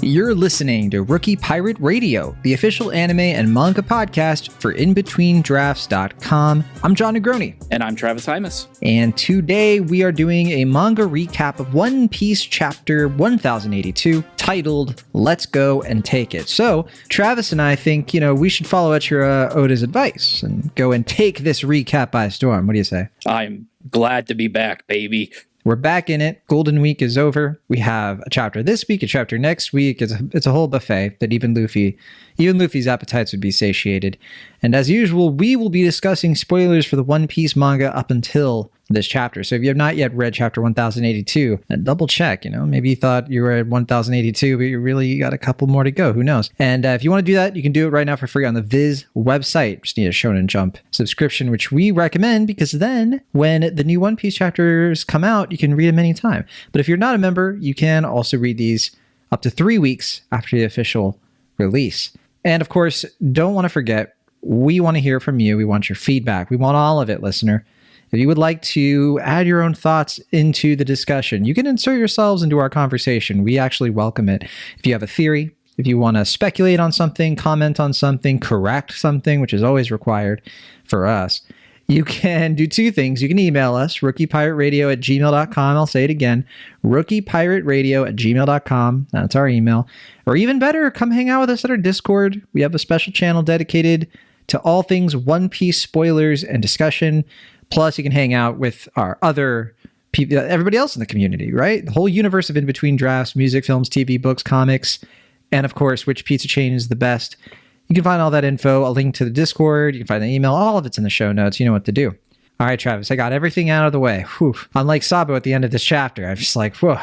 You're listening to Rookie Pirate Radio, the official anime and manga podcast for InBetweenDrafts.com. I'm John Negroni. And I'm Travis Hymas. And today we are doing a manga recap of One Piece chapter 1082, titled Let's Go and Take It. So, Travis and I think, we should follow Echira Oda's advice and go and take this recap by storm. What do you say? I'm glad to be back, baby. We're back in it. Golden Week is over. We have a chapter this week, a chapter next week. It's a whole buffet that even Luffy's appetites would be satiated. And as usual, we will be discussing spoilers for the One Piece manga up until this chapter. So if you have not yet read chapter 1082, double check, maybe you thought you were at 1082, but you really got a couple more to go. Who knows? And if you want to do that, you can do it right now for free on the Viz website. Just need a Shonen Jump subscription, which we recommend because then when the new One Piece chapters come out, you can read them anytime. But if you're not a member, you can also read these up to 3 weeks after the official release. And of course, don't want to forget, we want to hear from you. We want your feedback. We want all of it, listener. If you would like to add your own thoughts into the discussion, you can insert yourselves into our conversation. We actually welcome it. If you have a theory, if you want to speculate on something, comment on something, correct something, which is always required for us, you can do two things. You can email us, rookiepirateradio@gmail.com. I'll say it again, rookiepirateradio@gmail.com. That's our email. Or even better, come hang out with us at our Discord. We have a special channel dedicated to all things One Piece spoilers and discussion. Plus, you can hang out with our other people, everybody else in the community, right? The whole universe of In Between Drafts, music, films, TV, books, comics, and of course, which pizza chain is the best. You can find all that info, a link to the Discord, you can find the email, all of it's in the show notes. You know what to do. All right, Travis, I got everything out of the way. Whew. Unlike Sabo at the end of this chapter, I'm just like, whoa,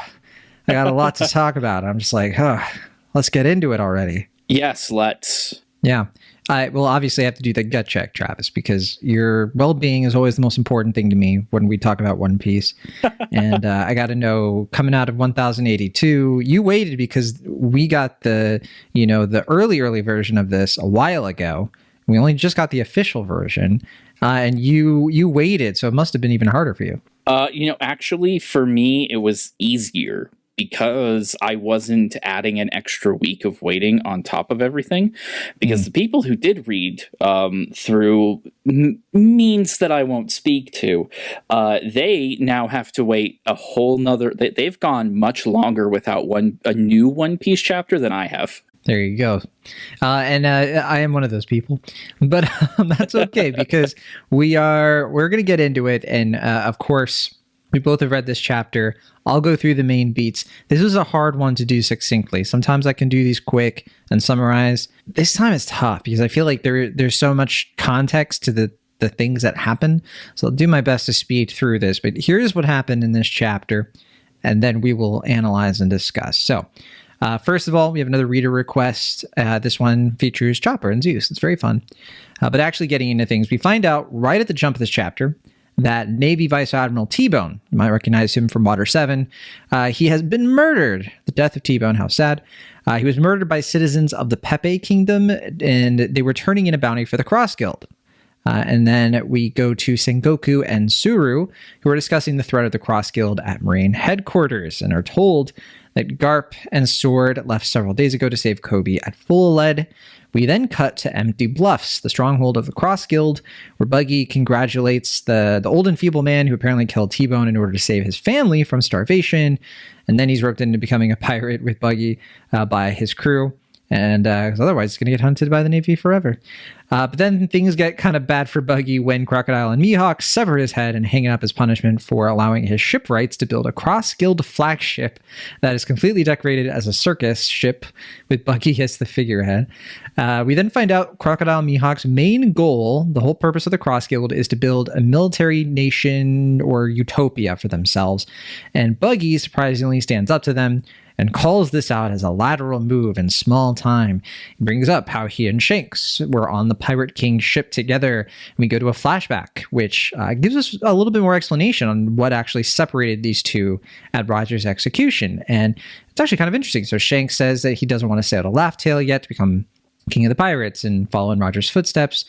I got a lot to talk about. I'm just like, let's get into it already. Yes, let's. Yeah. I will obviously have to do the gut check, Travis, because your well-being is always the most important thing to me when we talk about One Piece. And I got to know, coming out of 1082, you waited because we got the early version of this a while ago. We only just got the official version, and you waited, so it must have been even harder for you. Actually, for me, it was easier because I wasn't adding an extra week of waiting on top of everything. Because the people who did read through means that I won't speak to, they now have to wait a whole nother. They've gone much longer without a new One Piece chapter than I have. There you go. And I am one of those people, but that's okay because we're going to get into it. And of course, we both have read this chapter. I'll go through the main beats. This was a hard one to do succinctly. Sometimes I can do these quick and summarize. This time it's tough because I feel like there's so much context to the things that happen. So I'll do my best to speed through this. But here's what happened in this chapter, and then we will analyze and discuss. So first of all, we have another reader request. This one features Chopper and Zeus. It's very fun. But actually getting into things, we find out right at the jump of this chapter that Navy Vice Admiral T-Bone, you might recognize him from Water 7, he has been murdered. The death of T-Bone, how sad. He was murdered by citizens of the Pepe Kingdom, and they were turning in a bounty for the Cross Guild. And then we go to Sengoku and Suru, who are discussing the threat of the Cross Guild at Marine headquarters, and are told that Garp and Sword left several days ago to save Kobe at Full Lead. We then cut to Empty Bluffs, the stronghold of the Cross Guild, where Buggy congratulates the old and feeble man who apparently killed T-Bone in order to save his family from starvation. And then he's roped into becoming a pirate with Buggy by his crew. And otherwise, he's going to get hunted by the Navy forever. But then things get kind of bad for Buggy when Crocodile and Mihawk sever his head and hang it up as punishment for allowing his shipwrights to build a cross-guild flagship that is completely decorated as a circus ship with Buggy as the figurehead. We then find out Crocodile Mihawk's main goal, the whole purpose of the Cross Guild, is to build a military nation or utopia for themselves. And Buggy surprisingly stands up to them and calls this out as a lateral move in small time. He brings up how he and Shanks were on the Pirate King's ship together. And we go to a flashback, which gives us a little bit more explanation on what actually separated these two at Roger's execution. And it's actually kind of interesting. So Shanks says that he doesn't want to sail to Laugh Tale yet to become King of the Pirates and follow in Roger's footsteps,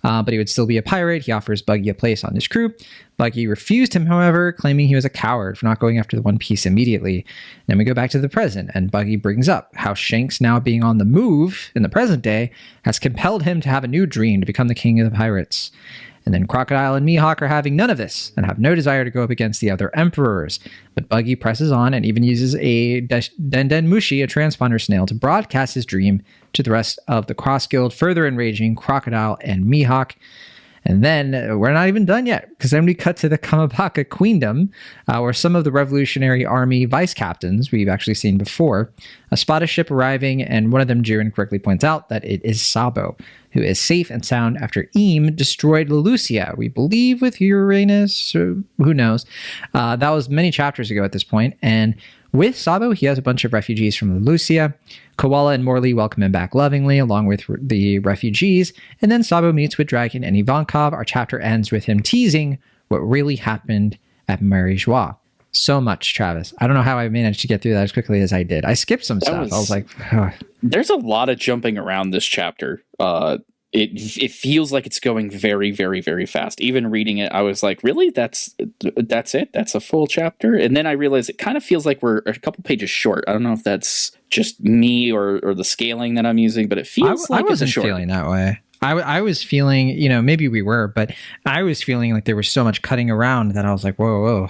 but he would still be a pirate. He offers Buggy a place on his crew. Buggy refused him, however, claiming he was a coward for not going after the One Piece immediately. Then we go back to the present, and Buggy brings up how Shanks, now being on the move in the present day, has compelled him to have a new dream to become the King of the Pirates. And then Crocodile and Mihawk are having none of this and have no desire to go up against the other emperors. But Buggy presses on and even uses a Den Mushi, a transponder snail, to broadcast his dream to the rest of the Cross Guild, further enraging Crocodile and Mihawk. And then we're not even done yet, because then we cut to the Kamabaka Queendom, where some of the Revolutionary Army vice captains we've actually seen before spot a ship arriving, and one of them, Jiren, correctly points out that it is Sabo, who is safe and sound after Eam destroyed Lelucia, we believe with Uranus, who knows. That was many chapters ago at this point, and with Sabo, he has a bunch of refugees from Lelucia. Koala and Morley welcome him back lovingly, along with the refugees, and then Sabo meets with Dragon and Ivankov. Our chapter ends with him teasing what really happened at Mary Joie. So much, Travis. I don't know how I managed to get through that as quickly as I did. I skipped some stuff. I was like, oh. There's a lot of jumping around this chapter. It feels like it's going very, very, very fast. Even reading it, I was like, really? That's it? That's a full chapter? And then I realized it kind of feels like we're a couple pages short. I don't know if that's just me or the scaling that I'm using, but it feels like it's a short. I wasn't feeling that way. I was feeling, maybe we were, but I was feeling like there was so much cutting around that I was like, whoa,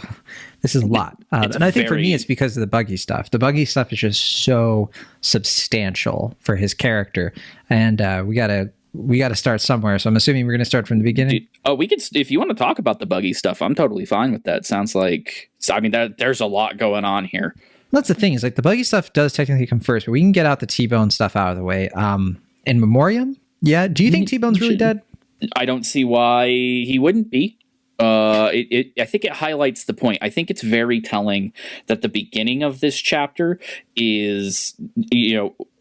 this is a lot. And I think for me, it's because of the Buggy stuff. The Buggy stuff is just so substantial for his character. And we got to start somewhere. So I'm assuming we're going to start from the beginning. We could, if you want to talk about the Buggy stuff, I'm totally fine with that. Sounds like, there's a lot going on here. That's the thing, is like the Buggy stuff does technically come first, but we can get out the T-Bone stuff out of the way. In memoriam? Yeah. Do you think T-Bone's really dead? I don't see why he wouldn't be. I think it highlights the point. I think it's very telling that the beginning of this chapter is,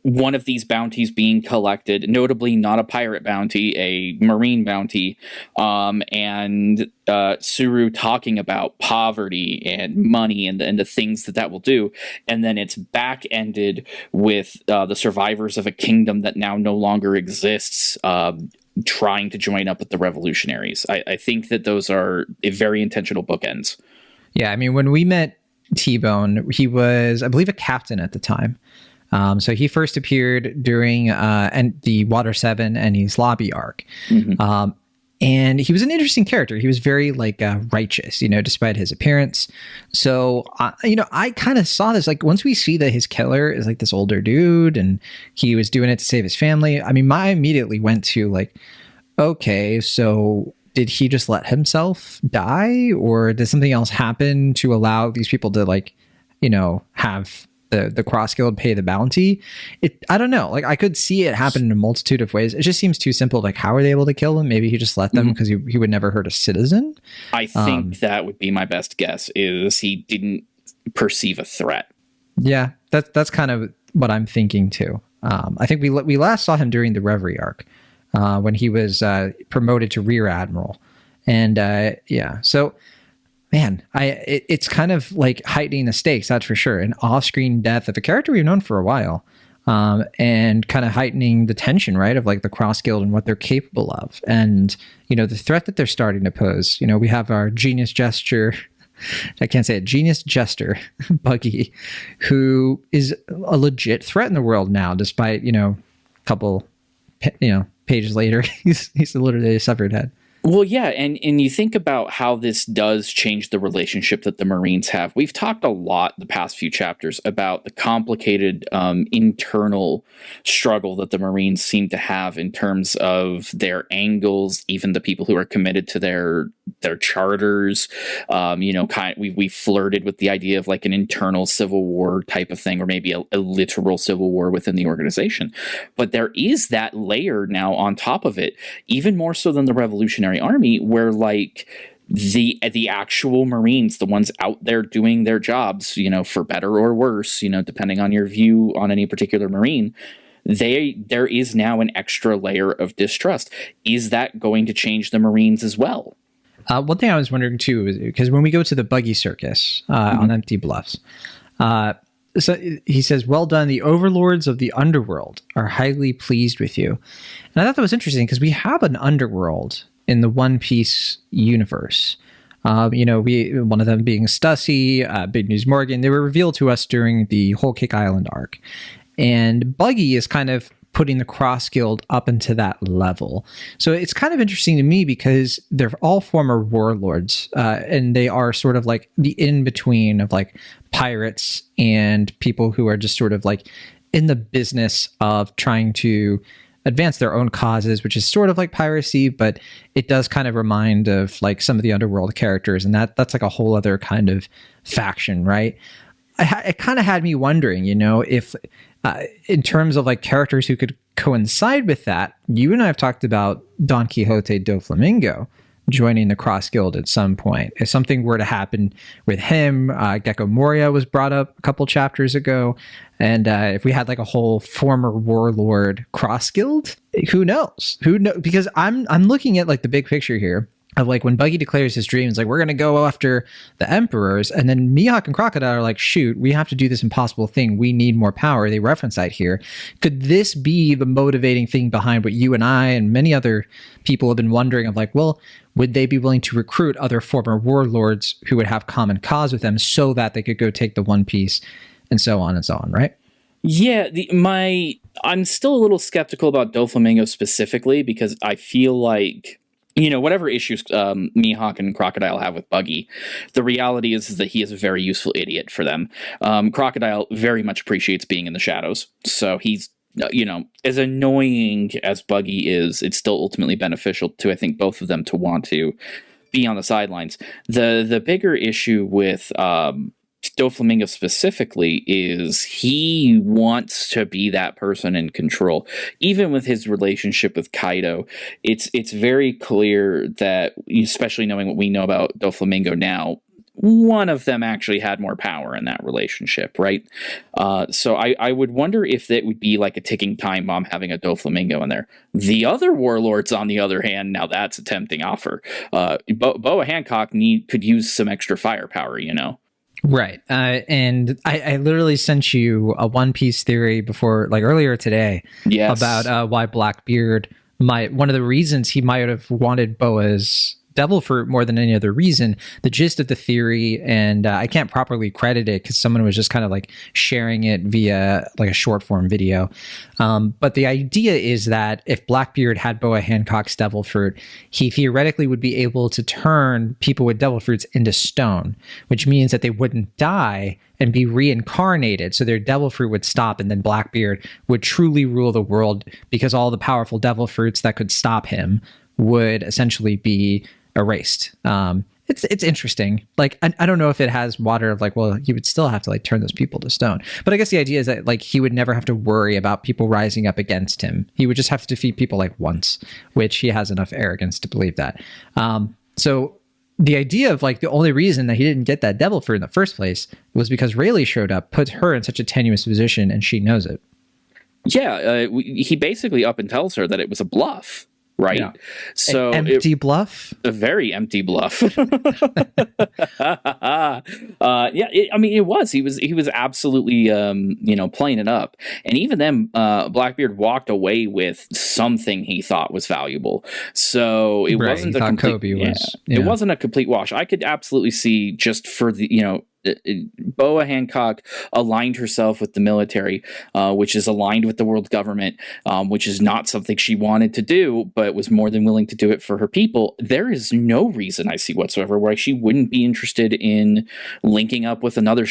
one of these bounties being collected, notably not a pirate bounty, a marine bounty, and Suru talking about poverty and money and the things that will do. And then it's back-ended with the survivors of a kingdom that now no longer exists, trying to join up with the revolutionaries. I think that those are very intentional bookends. Yeah, I mean, when we met T-Bone, he was, I believe, a captain at the time. So he first appeared during the Water 7 and his lobby arc. Mm-hmm. And he was an interesting character. He was very righteous, despite his appearance. So, I kind of saw this, once we see that his killer is this older dude and he was doing it to save his family. I mean, I immediately went to okay, so did he just let himself die, or did something else happen to allow these people to have the Cross Guild pay the bounty? I don't know. I could see it happen in a multitude of ways. It just seems too simple. How are they able to kill him? Maybe he just let them because he would never hurt a citizen. I think that would be my best guess, is he didn't perceive a threat. Yeah, that's kind of what I'm thinking too. I think we last saw him during the Reverie arc when he was promoted to Rear Admiral. And so man, it's kind of heightening the stakes, that's for sure. An off-screen death of a character we've known for a while, and kind of heightening the tension, right, of the Cross Guild and what they're capable of, and the threat that they're starting to pose. We have our genius jester. I can't say it. Genius jester, Buggy, who is a legit threat in the world now, despite a couple pages later, he's literally a severed head. Well, yeah, and you think about how this does change the relationship that the Marines have. We've talked a lot the past few chapters about the complicated internal struggle that the Marines seem to have in terms of their angles, even the people who are committed to their charters. We flirted with the idea of an internal civil war type of thing, or maybe a literal civil war within the organization. But there is that layer now on top of it, even more so than the Revolutionary Army, where the actual Marines, the ones out there doing their jobs, for better or worse, depending on your view on any particular Marine, there is now an extra layer of distrust. Is that going to change the Marines as well? One thing I was wondering too is because when we go to the buggy circus on Empty Bluffs, so he says, "Well done. The overlords of the underworld are highly pleased with you." And I thought that was interesting because we have an underworld in the One Piece universe. One of them being Stussy, Big News Morgan. They were revealed to us during the Whole Cake Island arc, and Buggy is kind of putting the Cross Guild up into that level. So it's kind of interesting to me because they're all former warlords, and they are sort of like the in-between of like pirates and people who are just sort of like in the business of trying to advance their own causes, which is sort of like piracy, but it does kind of remind of like some of the underworld characters, and that's like a whole other kind of faction, right? It kind of had me wondering, if in terms of like characters who could coincide with that, you and I have talked about Don Quixote do Flamingo joining the Cross Guild at some point. If something were to happen with him, Gecko Moria was brought up a couple chapters ago, and if we had like a whole former warlord Cross Guild, who knows? Because I'm looking at like the big picture here of like when Buggy declares his dreams, like we're going to go after the emperors, and then Mihawk and Crocodile are like, shoot, we have to do this impossible thing. We need more power. They reference that here. Could this be the motivating thing behind what you and I and many other people have been wondering of like, well, would they be willing to recruit other former warlords who would have common cause with them so that they could go take the One Piece and so on, right? Yeah, I'm still a little skeptical about Doflamingo specifically because I feel like, whatever issues Mihawk and Crocodile have with Buggy, the reality is that he is a very useful idiot for them. Crocodile very much appreciates being in the shadows, so he's, as annoying as Buggy is, it's still ultimately beneficial to, I think, both of them to want to be on the sidelines. The bigger issue with Doflamingo specifically is he wants to be that person in control. Even with his relationship with Kaido, it's very clear that, especially knowing what we know about Doflamingo now, one of them actually had more power in that relationship, right? So I would wonder if that would be like a ticking time bomb having a Doflamingo in there. The other warlords, on the other hand, now that's a tempting offer. Boa Hancock could use some extra firepower, Right. And I literally sent you a One Piece theory before, like earlier today, about why Blackbeard one of the reasons he might have wanted Boa's devil fruit more than any other reason. The gist of the theory, and I can't properly credit it because someone was just kind of like sharing it via like a short form video. But the idea is that if Blackbeard had Boa Hancock's devil fruit, he theoretically would be able to turn people with devil fruits into stone, which means that they wouldn't die and be reincarnated. So their devil fruit would stop, and then Blackbeard would truly rule the world because all the powerful devil fruits that could stop him would essentially be erased. It's interesting. Like, I don't know if it has water of like, well, he would still have to like turn those people to stone. But I guess the idea is that like he would never have to worry about people rising up against him. He would just have to defeat people like once, which he has enough arrogance to believe that. So the idea of like the only reason that he didn't get that devil fruit in the first place was because Rayleigh showed up, put her in such a tenuous position, and she knows it. Yeah, he basically up and tells her that it was a bluff. Right. Yeah. So an empty bluff, a very empty bluff. It was, he was absolutely, playing it up. And even then, Blackbeard walked away with something he thought was valuable. So it wasn't a complete, it wasn't a complete wash. I could absolutely see just for the, Boa Hancock aligned herself with the military, which is aligned with the world government, which is not something she wanted to do, but was more than willing to do it for her people. There is no reason I see whatsoever why she wouldn't be interested in linking up with another,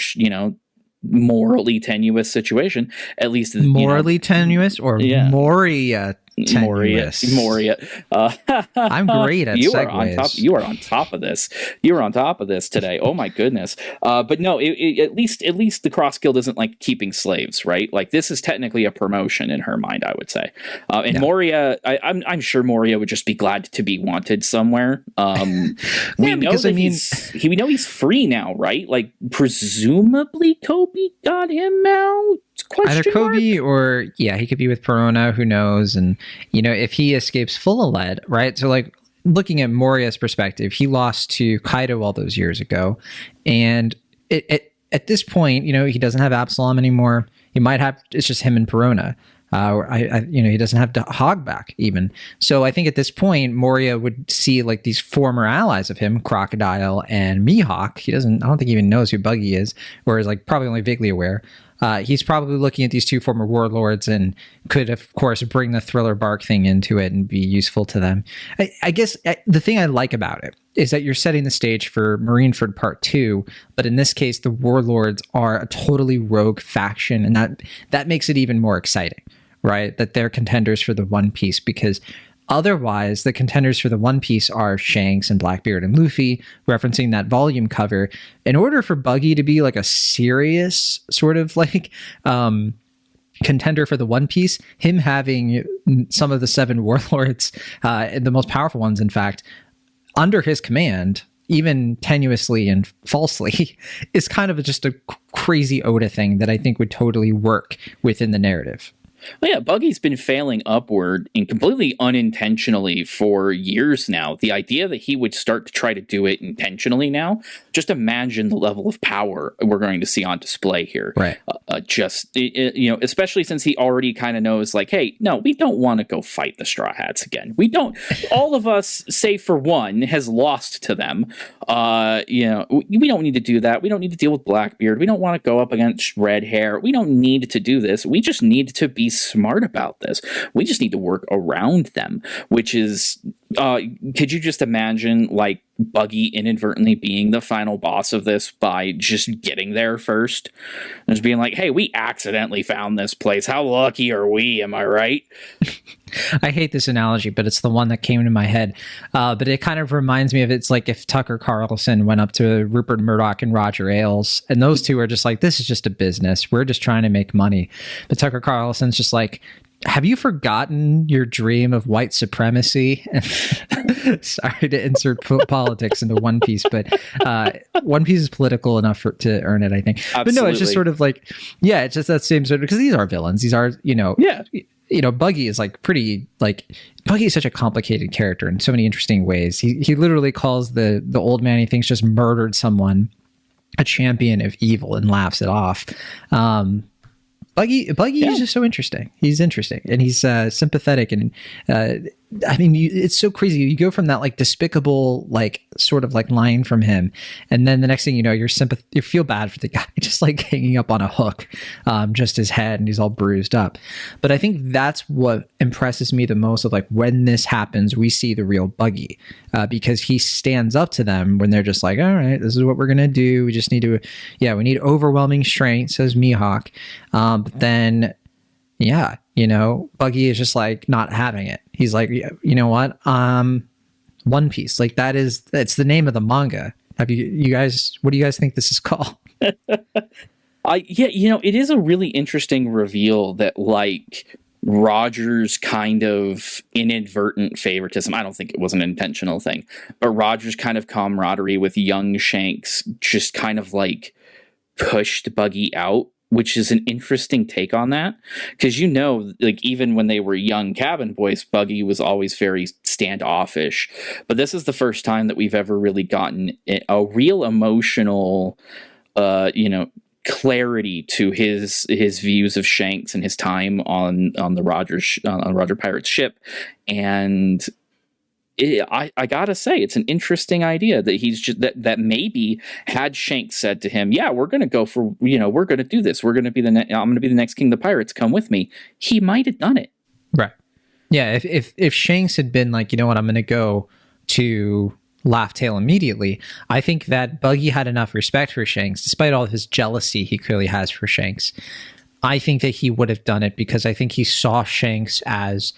morally tenuous situation. At least morally tenuous or Moria Tenuous. Moria. I'm great at you segues. Are on top. You are on top of this. You are on top of this today. Oh my goodness. But no, at least the Cross Guild isn't like keeping slaves, right? Like this is technically a promotion in her mind, I would say. And Yeah. Moria, I'm sure Moria would just be glad to be wanted somewhere. We know because, that I mean- we know he's free now, right? Like presumably Kobe got him out. Either Kobe or he could be with Perona, who knows? And if he escapes full lead, right? So like looking at Moria's perspective, he lost to Kaido all those years ago, and at this point, he doesn't have Absalom anymore. He might have, it's just him and Perona. He doesn't have Hogback even. So I think at this point, Moria would see like these former allies of him, Crocodile and Mihawk. I don't think he even knows who Buggy is, or is like probably only vaguely aware. He's probably looking at these two former warlords and could, of course, bring the Thriller Bark thing into it and be useful to them. I guess the thing I like about it is that you're setting the stage for Marineford Part 2, but in this case, the warlords are a totally rogue faction, and that makes it even more exciting, right? That they're contenders for the One Piece, because otherwise, the contenders for the One Piece are Shanks and Blackbeard and Luffy, referencing that volume cover. In order for Buggy to be like a serious sort of like contender for the One Piece, him having some of the 7 warlords, the most powerful ones, in fact, under his command, even tenuously and falsely, is kind of just a crazy Oda thing that I think would totally work within the narrative. Well, yeah, Buggy's been failing upward and completely unintentionally for years now. The idea that he would start to try to do it intentionally now, just imagine the level of power we're going to see on display here. Right. Especially since he already kind of knows, like, hey, no, we don't want to go fight the Straw Hats again. We don't. All of us, save for one, has lost to them. We don't need to do that. We don't need to deal with Blackbeard. We don't want to go up against Red Hair. We don't need to do this. We just need to be smart about this. We just need to work around them, which is could you just imagine like Buggy inadvertently being the final boss of this by just getting there first and just being like, hey, we accidentally found this place, how lucky are we, am I right? I hate this analogy, but it's the one that came to my head. But it kind of reminds me of, it's like if Tucker Carlson went up to Rupert Murdoch and Roger Ailes, and those two are just like, this is just a business. We're just trying to make money. But Tucker Carlson's just like, have you forgotten your dream of white supremacy? Sorry to insert politics into One Piece, but One Piece is political enough to earn it, I think. Absolutely. But no, it's just sort of like, it's just that same sort of, because these are villains. These are, Buggy is like pretty, like, Buggy is such a complicated character in so many interesting ways. He literally calls the old man he thinks just murdered someone a champion of evil and laughs it off. Buggy is just so interesting. He's interesting, and he's sympathetic, and it's so crazy. You go from that like despicable, like sort of like line from him, and then the next thing you know, you feel bad for the guy just like hanging up on a hook, just his head, and he's all bruised up. But I think that's what impresses me the most. Of like when this happens, we see the real Buggy, because he stands up to them when they're just like, all right, this is what we're gonna do. We just need to, we need overwhelming strength, says Mihawk. But then, Buggy is just like not having it. He's like, you know what? One Piece, like it's the name of the manga. Have you guys, what do you guys think this is called? It is a really interesting reveal that like Roger's kind of inadvertent favoritism, I don't think it was an intentional thing, but Roger's kind of camaraderie with young Shanks just kind of like pushed Buggy out, which is an interesting take on that. Because, like even when they were young cabin boys, Buggy was always very standoffish. But this is the first time that we've ever really gotten a real emotional, clarity to his views of Shanks and his time on the Roger Pirate's ship. And I gotta say, it's an interesting idea that he's just that maybe had Shanks said to him, "Yeah, we're gonna go for we're gonna do this. We're gonna be I'm gonna be the next king of the pirates. Come with me." He might have done it, right? Yeah, if Shanks had been like, you know what, I'm gonna go to Laugh Tale immediately, I think that Buggy had enough respect for Shanks, despite all of his jealousy he clearly has for Shanks. I think that he would have done it because I think he saw Shanks as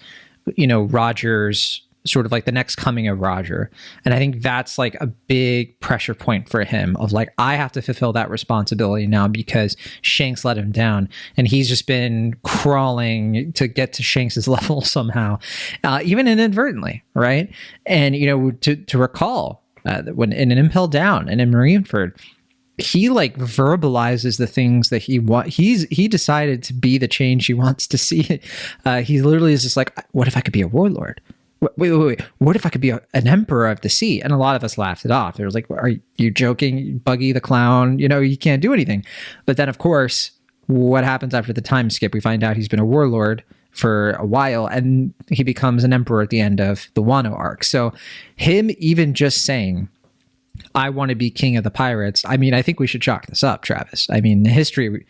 Roger's sort of like the next coming of Roger. And I think that's like a big pressure point for him of like, I have to fulfill that responsibility now because Shanks let him down. And he's just been crawling to get to Shanks's level somehow, even inadvertently. Right. And, to recall when in an Impel Down and in Marineford, he like verbalizes the things that he he decided to be the change he wants to see. He literally is just like, what if I could be a warlord? Wait. What if I could be an emperor of the sea? And a lot of us laughed it off. It was like, are you joking? Buggy the clown, you can't do anything. But then, of course, what happens after the time skip? We find out he's been a warlord for a while, and he becomes an emperor at the end of the Wano arc. So him even just saying, I want to be king of the pirates. I mean, I think we should chalk this up, Travis. I mean, history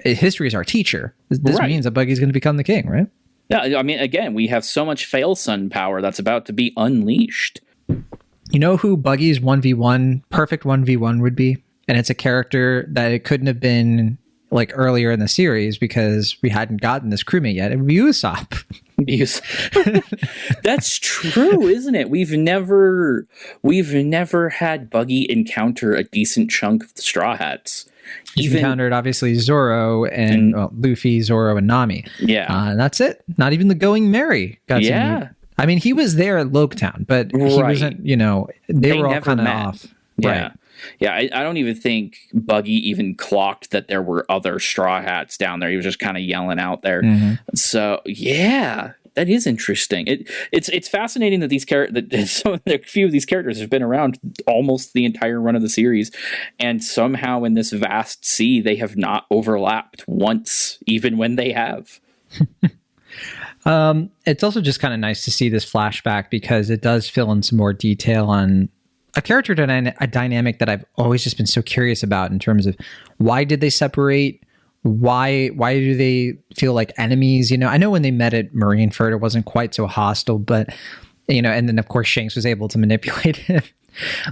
is our teacher. This right. means that Buggy's going to become the king, right? Yeah, I mean, again, we have so much Failsun power that's about to be unleashed. You know who Buggy's 1v1, perfect 1v1 would be? And it's a character that it couldn't have been like earlier in the series because we hadn't gotten this crewmate yet. It would be Usopp. That's true, isn't it? We've never had Buggy encounter a decent chunk of the Straw Hats. He's encountered obviously Zoro and Luffy, Zoro, and Nami. Yeah, and that's it. Not even the Going Merry got to meet. I mean, he was there at Loketown, but he wasn't. They were all kind of off. Yeah. Right. Yeah, I don't even think Buggy even clocked that there were other Straw Hats down there. He was just kind of yelling out there. Mm-hmm. So yeah, that is interesting. It's fascinating that a few of these characters have been around almost the entire run of the series, and somehow in this vast sea they have not overlapped once, even when they have. It's also just kind of nice to see this flashback because it does fill in some more detail on a character dynamic that I've always just been so curious about in terms of why did they separate? Why do they feel like enemies? I know when they met at Marineford, it wasn't quite so hostile, but and then of course Shanks was able to manipulate him.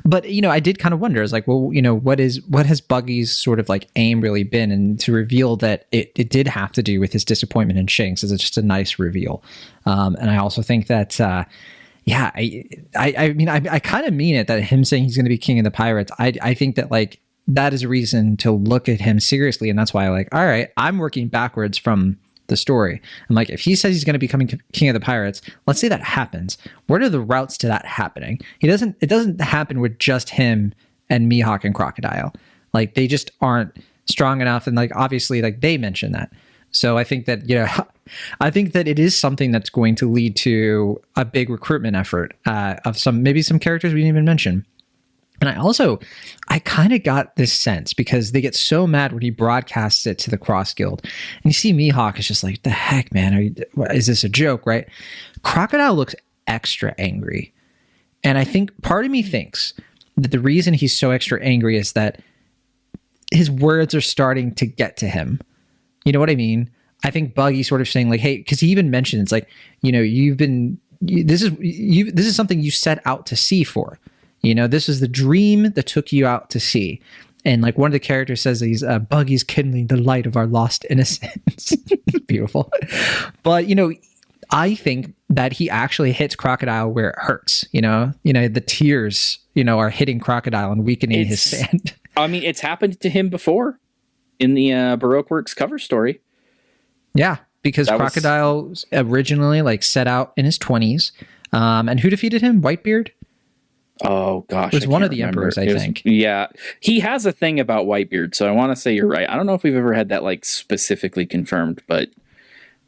But I did kind of wonder, I was like, well, what has Buggy's sort of like aim really been? And to reveal that it did have to do with his disappointment in Shanks is just a nice reveal. And I also think that yeah, I mean, I kind of mean it, that him saying he's going to be king of the pirates. I think that like that is a reason to look at him seriously. And that's why I'm like, all right, I'm working backwards from the story. I'm like, if he says he's going to become king of the pirates, let's say that happens. What are the routes to that happening? It doesn't happen with just him and Mihawk and Crocodile. Like they just aren't strong enough. And like, obviously like they mentioned that. So I think that, I think that it is something that's going to lead to a big recruitment effort of maybe some characters we didn't even mention. And I kind of got this sense because they get so mad when he broadcasts it to the Cross Guild. And you see Mihawk is just like, the heck, man, is this a joke, right? Crocodile looks extra angry. And I think part of me thinks that the reason he's so extra angry is that his words are starting to get to him. You know what I mean? I think Buggy sort of saying like, hey, because he even mentions it's like, this is something you set out to sea for. This is the dream that took you out to sea. And like one of the characters says he's Buggy's kindling the light of our lost innocence. Beautiful. But, I think that he actually hits Crocodile where it hurts. The tears, are hitting Crocodile and weakening his stand. I mean, it's happened to him before in the Baroque Works cover story. Yeah, because Crocodile originally like set out in his 20s. And who defeated him? Whitebeard? Oh, gosh. It was one of the emperors, I think. Yeah. He has a thing about Whitebeard, so I want to say you're right. I don't know if we've ever had that like specifically confirmed, but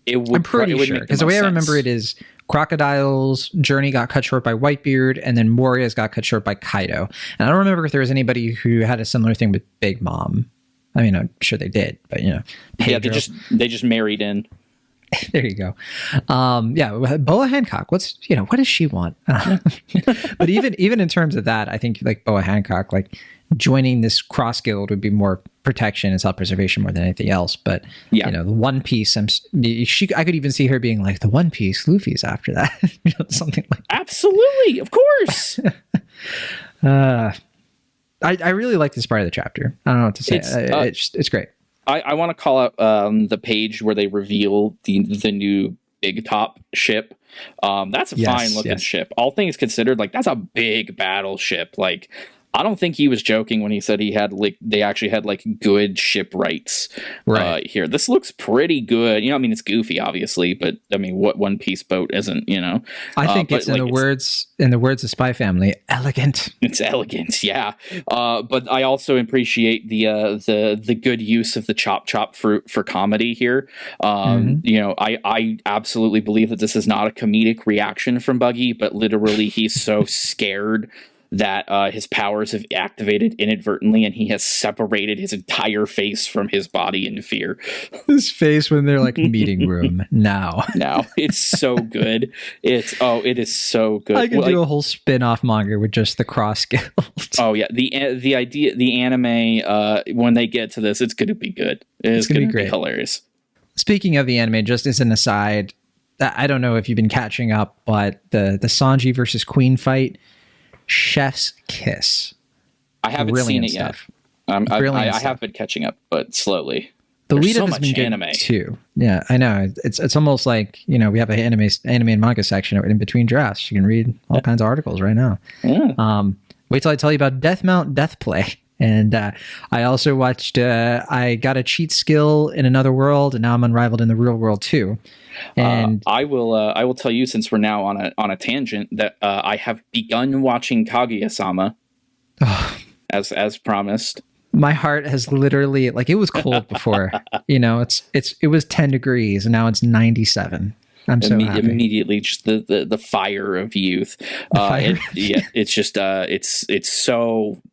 I'm pretty sure. Because the way I remember it is Crocodile's journey got cut short by Whitebeard, and then Moria's got cut short by Kaido. And I don't remember if there was anybody who had a similar thing with Big Mom. I mean, I'm sure they did, but Pedro. Yeah, they just married in. There you go. Yeah, Boa Hancock. What does she want? But even in terms of that, I think like Boa Hancock, like joining this cross guild would be more protection and self-preservation more than anything else. But yeah, the One Piece, I could even see her being like the One Piece. Luffy's after that, something like that. Absolutely, of course. I really like this part of the chapter. I don't know what to say. It's great. I want to call out the page where they reveal the new big top ship. That's a Yes, fine looking yes. ship. All things considered, like that's a big battleship. Like I don't think he was joking when he said he had like they actually had like good shipwrights Right. here. This looks pretty good. You know, I mean, it's goofy, obviously, but I mean, what One Piece boat isn't? You know, I think but it's in the words of Spy Family, elegant. it's elegant, yeah. But I also appreciate the good use of the chop fruit for comedy here. You know, I absolutely believe that this is not a comedic reaction from Buggy, but literally he's so scared that his powers have activated inadvertently, and he has separated his entire face from his body in fear. His face when they're like meeting room now. Now it's so good. It is so good. I could do a whole spin-off manga with just the cross guild. Oh yeah, the idea, the anime. When they get to this, it's going to be good. It's going to be hilarious. Speaking of the anime, just as an aside, I don't know if you've been catching up, but the Sanji versus Queen fight, chef's kiss. I haven't seen it yet. I have been catching up, but slowly. The There's lead so up has much been good anime too. Yeah, I know. It's almost like, you know, we have an anime and manga section in between drafts. You can read all kinds of articles right now. Yeah. Wait till I tell you about Death Mount Death Play. And I also watched. I got a cheat skill in Another World, and now I'm unrivaled in the real world too. And I will tell you, since we're now on a tangent, that I have begun watching Kaguya-sama as promised. My heart has literally, like, it was cold before. You know, it was 10 degrees, and now it's 97. I'm so happy. Immediately, just the fire of youth. It's just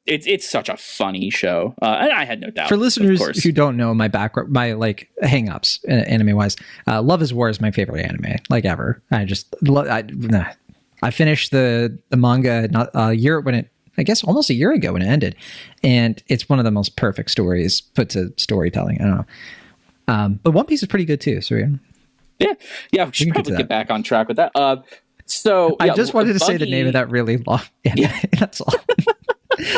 it's such a funny show. And I had no doubt. For listeners who don't know my background, my like hangups anime wise, Love is War is my favorite anime, like ever. I just I finished the manga not a year when it. I guess almost a year ago when it ended, and it's one of the most perfect stories put to storytelling. I don't know, but One Piece is pretty good too. So yeah, we should probably get back on track with that. So I just wanted to say the name of that really long. Yeah, that's all.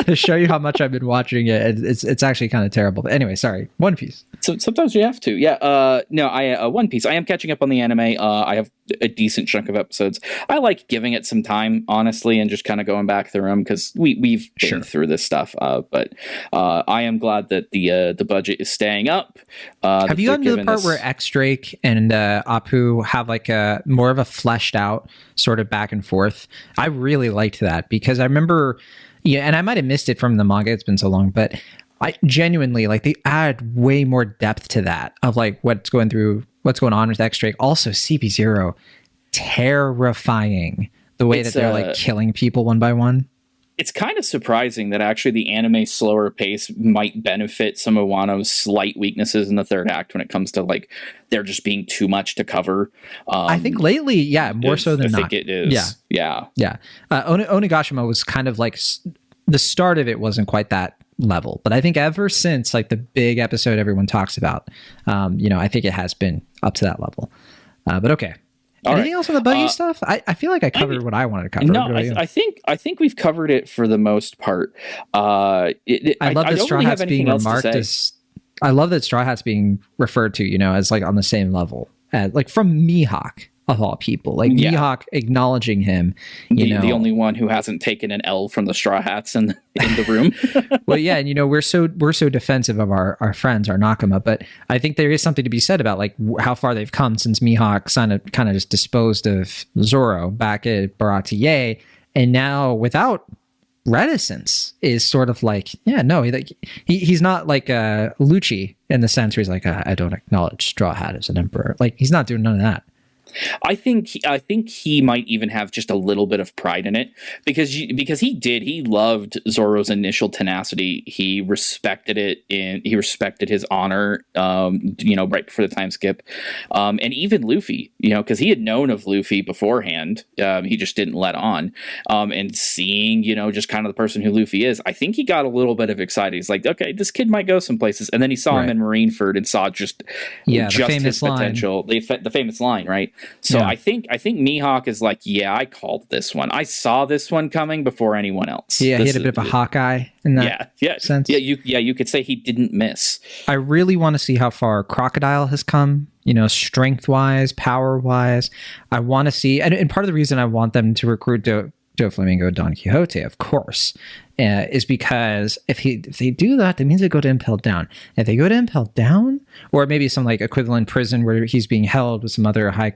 To show you how much I've been watching it. It's actually kind of terrible. But anyway, sorry. One Piece. So sometimes you have to. Yeah. No, One Piece. I am catching up on the anime. I have a decent chunk of episodes. I like giving it some time, honestly, and just kind of going back through them because we've been through this stuff. But I am glad that the budget is staying up. Have you gotten to the part where X Drake and Apu have like a more of a fleshed out sort of back and forth? I really liked that because I remember. Yeah, and I might have missed it from the manga. It's been so long, but I genuinely like they add way more depth to that of like what's going on with X Drake. Also, CP0, terrifying the way that they're like killing people one by one. It's kind of surprising that actually the anime's slower pace might benefit some of Wano's slight weaknesses in the third act when it comes to like there just being too much to cover. I think lately, yeah, more so than not. I think it is. Yeah. Onigashima was kind of like the start of it wasn't quite that level, but I think ever since like the big episode everyone talks about, I think it has been up to that level. But okay. Anything else on the buggy stuff? I feel like I covered what I wanted to cover. No, I think we've covered it for the most part. I love that Straw Hat's being remarked as. I love that Straw Hat's being referred to, as like on the same level, like from Mihawk of all people, like Mihawk acknowledging him. The only one who hasn't taken an L from the Straw Hats in the room. Well, yeah, and we're so defensive of our friends, our Nakama, but I think there is something to be said about like how far they've come since Mihawk kind of just disposed of Zoro back at Baratier, and now without reticence is sort of like, he's not like Lucci in the sense where he's like, I don't acknowledge Straw Hat as an emperor. Like he's not doing none of that. I think he might even have just a little bit of pride in it because he loved Zoro's initial tenacity. He respected it, and he respected his honor. Right before the time skip, and even Luffy, because he had known of Luffy beforehand. He just didn't let on. And seeing, just kind of the person who Luffy is, I think he got a little bit of excited. He's like, okay, this kid might go some places. And then he saw him in Marineford and saw just his potential. The famous line, right? So I think Mihawk is like, I called this one. I saw this one coming before anyone else. Yeah, he had a bit of a Hawkeye in that sense. Yeah, you could say he didn't miss. I really want to see how far Crocodile has come strength wise, power wise. I want to see, and part of the reason I want them to recruit Doflamingo Don Quixote, of course, is because if they do that, that means they go to Impelled Down. If they go to Impelled Down, or maybe some like equivalent prison where he's being held with some other high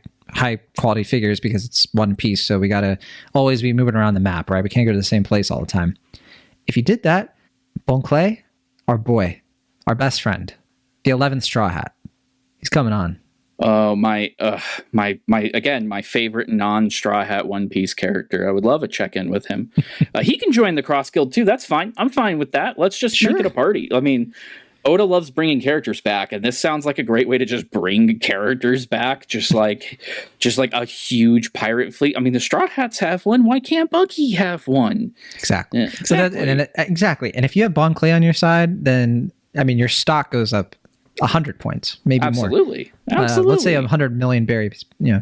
quality figures, because it's One Piece, so we got to always be moving around the map, right? We can't go to the same place all the time. If you did that, Bon Clay, our boy, our best friend, the 11th Straw Hat, he's coming on. Oh, my favorite non-Straw Hat One Piece character. I would love a check-in with him. He can join the Cross Guild too. That's fine. I'm fine with that. Let's just make it a party. I mean, Oda loves bringing characters back, and this sounds like a great way to just bring characters back, just like a huge pirate fleet. I mean, the Straw Hats have one. Why can't Buggy have one? Exactly. Yeah, exactly. Exactly. And if you have Bon Clay on your side, then I mean, your stock goes up 100 points, maybe more. Absolutely. Let's say 100 million berries. Yeah.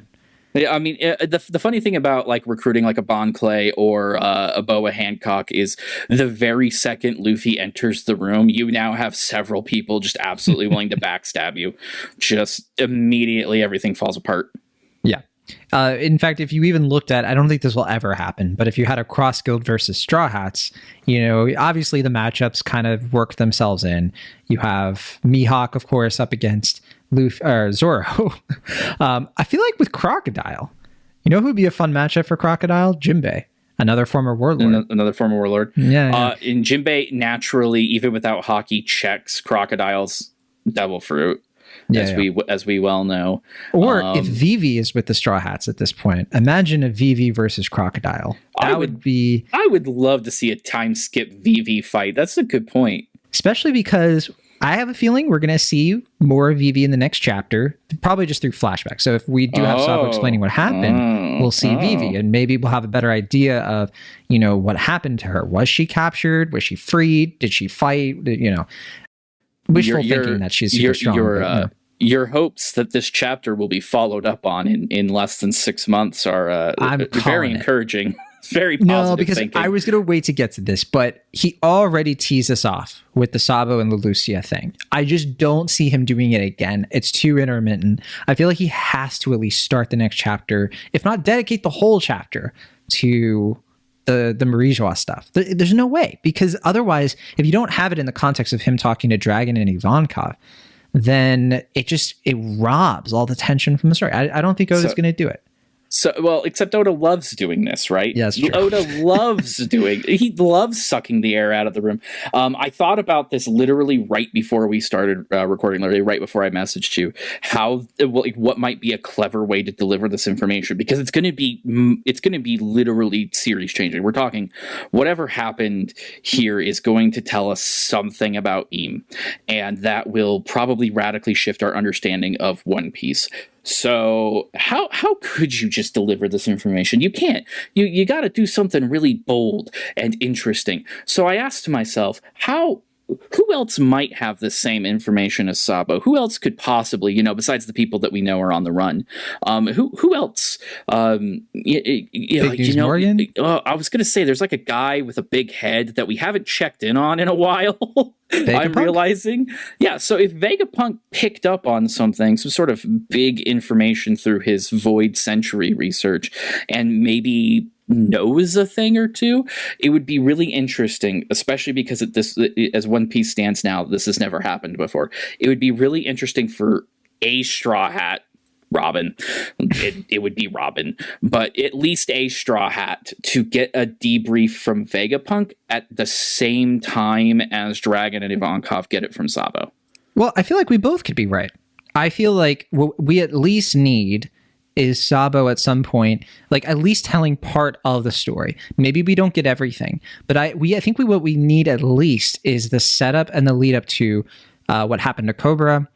I mean, the funny thing about like recruiting like a Bon Clay or a Boa Hancock is the very second Luffy enters the room, you now have several people just absolutely willing to backstab you. Just immediately everything falls apart. Yeah. In fact, if you even looked at, I don't think this will ever happen, but if you had a Cross Guild versus Straw Hats, obviously the matchups kind of work themselves in. You have Mihawk, of course, up against Luffy or Zoro. I feel like with Crocodile, who would be a fun matchup for Crocodile? Jinbei, another former warlord. Another former warlord. Yeah. In Jinbei, naturally, even without Haki, checks Crocodile's devil fruit. As we well know. Or if Vivi is with the Straw Hats at this point, imagine a Vivi versus Crocodile. I would love to see a time skip Vivi fight. That's a good point. Especially because I have a feeling we're going to see more of Vivi in the next chapter, probably just through flashbacks. So if we do have Sabo explaining what happened, we'll see Vivi, and maybe we'll have a better idea of, what happened to her. Was she captured? Was she freed? Did she fight? Wishful thinking that she's super strong. Your hopes that this chapter will be followed up on in less than 6 months are very encouraging. Very positive. No, because thinking. I was going to wait to get to this, but he already teased us off with the Sabo and the Lucia thing. I just don't see him doing it again. It's too intermittent. I feel like he has to at least start the next chapter, if not dedicate the whole chapter to the Marijois stuff. There's no way, because otherwise, if you don't have it in the context of him talking to Dragon and Ivankov, then it robs all the tension from the story. I don't think Oda's going to do it. So, well, except Oda loves doing this, right? Yes, yeah, Oda he loves sucking the air out of the room. I thought about this literally right before we started recording, literally right before I messaged you, what might be a clever way to deliver this information, because it's going to be literally series changing. We're talking whatever happened here is going to tell us something about Im, and that will probably radically shift our understanding of One Piece. So how could you just deliver this information? You can't. You got to do something really bold and interesting. So I asked myself, who else might have the same information as Sabo? Who else could possibly, besides the people that we know are on the run? Who else? Morgan? I was going to say there's like a guy with a big head that we haven't checked in on in a while. I'm realizing. Yeah, so if Vegapunk picked up on something, some sort of big information through his Void Century research, and maybe knows a thing or two, it would be really interesting, especially because as One Piece stands now, this has never happened before. It would be really interesting for a Straw Hat, Robin, it would be Robin, but at least a Straw Hat to get a debrief from Vegapunk at the same time as Dragon and Ivankov get it from Sabo. Well, I feel like we both could be right. I feel like what we at least need is Sabo at some point, like at least telling part of the story. Maybe we don't get everything, but I think what we need at least is the setup and the lead up to what happened to Cobra,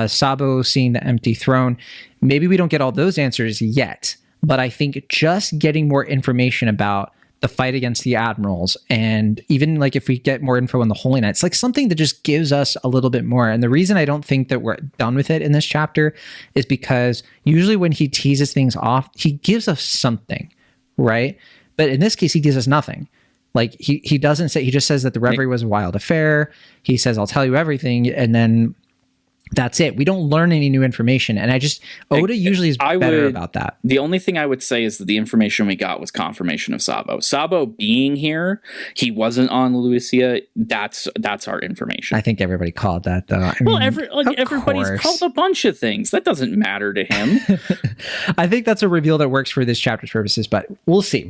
Sabo seeing the empty throne. Maybe we don't get all those answers yet, but I think just getting more information about the fight against the admirals, and even like if we get more info on the Holy Knights, like something that just gives us a little bit more. And the reason I don't think that we're done with it in this chapter is because usually when he teases things off, he gives us something, right? But in this case, he gives us nothing. Like he doesn't say, he just says that the reverie was a wild affair. He says, I'll tell you everything. And then that's it. We don't learn any new information, and Oda usually is better about that. The only thing I would say is that the information we got was confirmation of Sabo. Sabo being here, he wasn't on Lucia. That's our information. I think everybody called that, though. Everybody's called a bunch of things. That doesn't matter to him. I think that's a reveal that works for this chapter's purposes, but we'll see.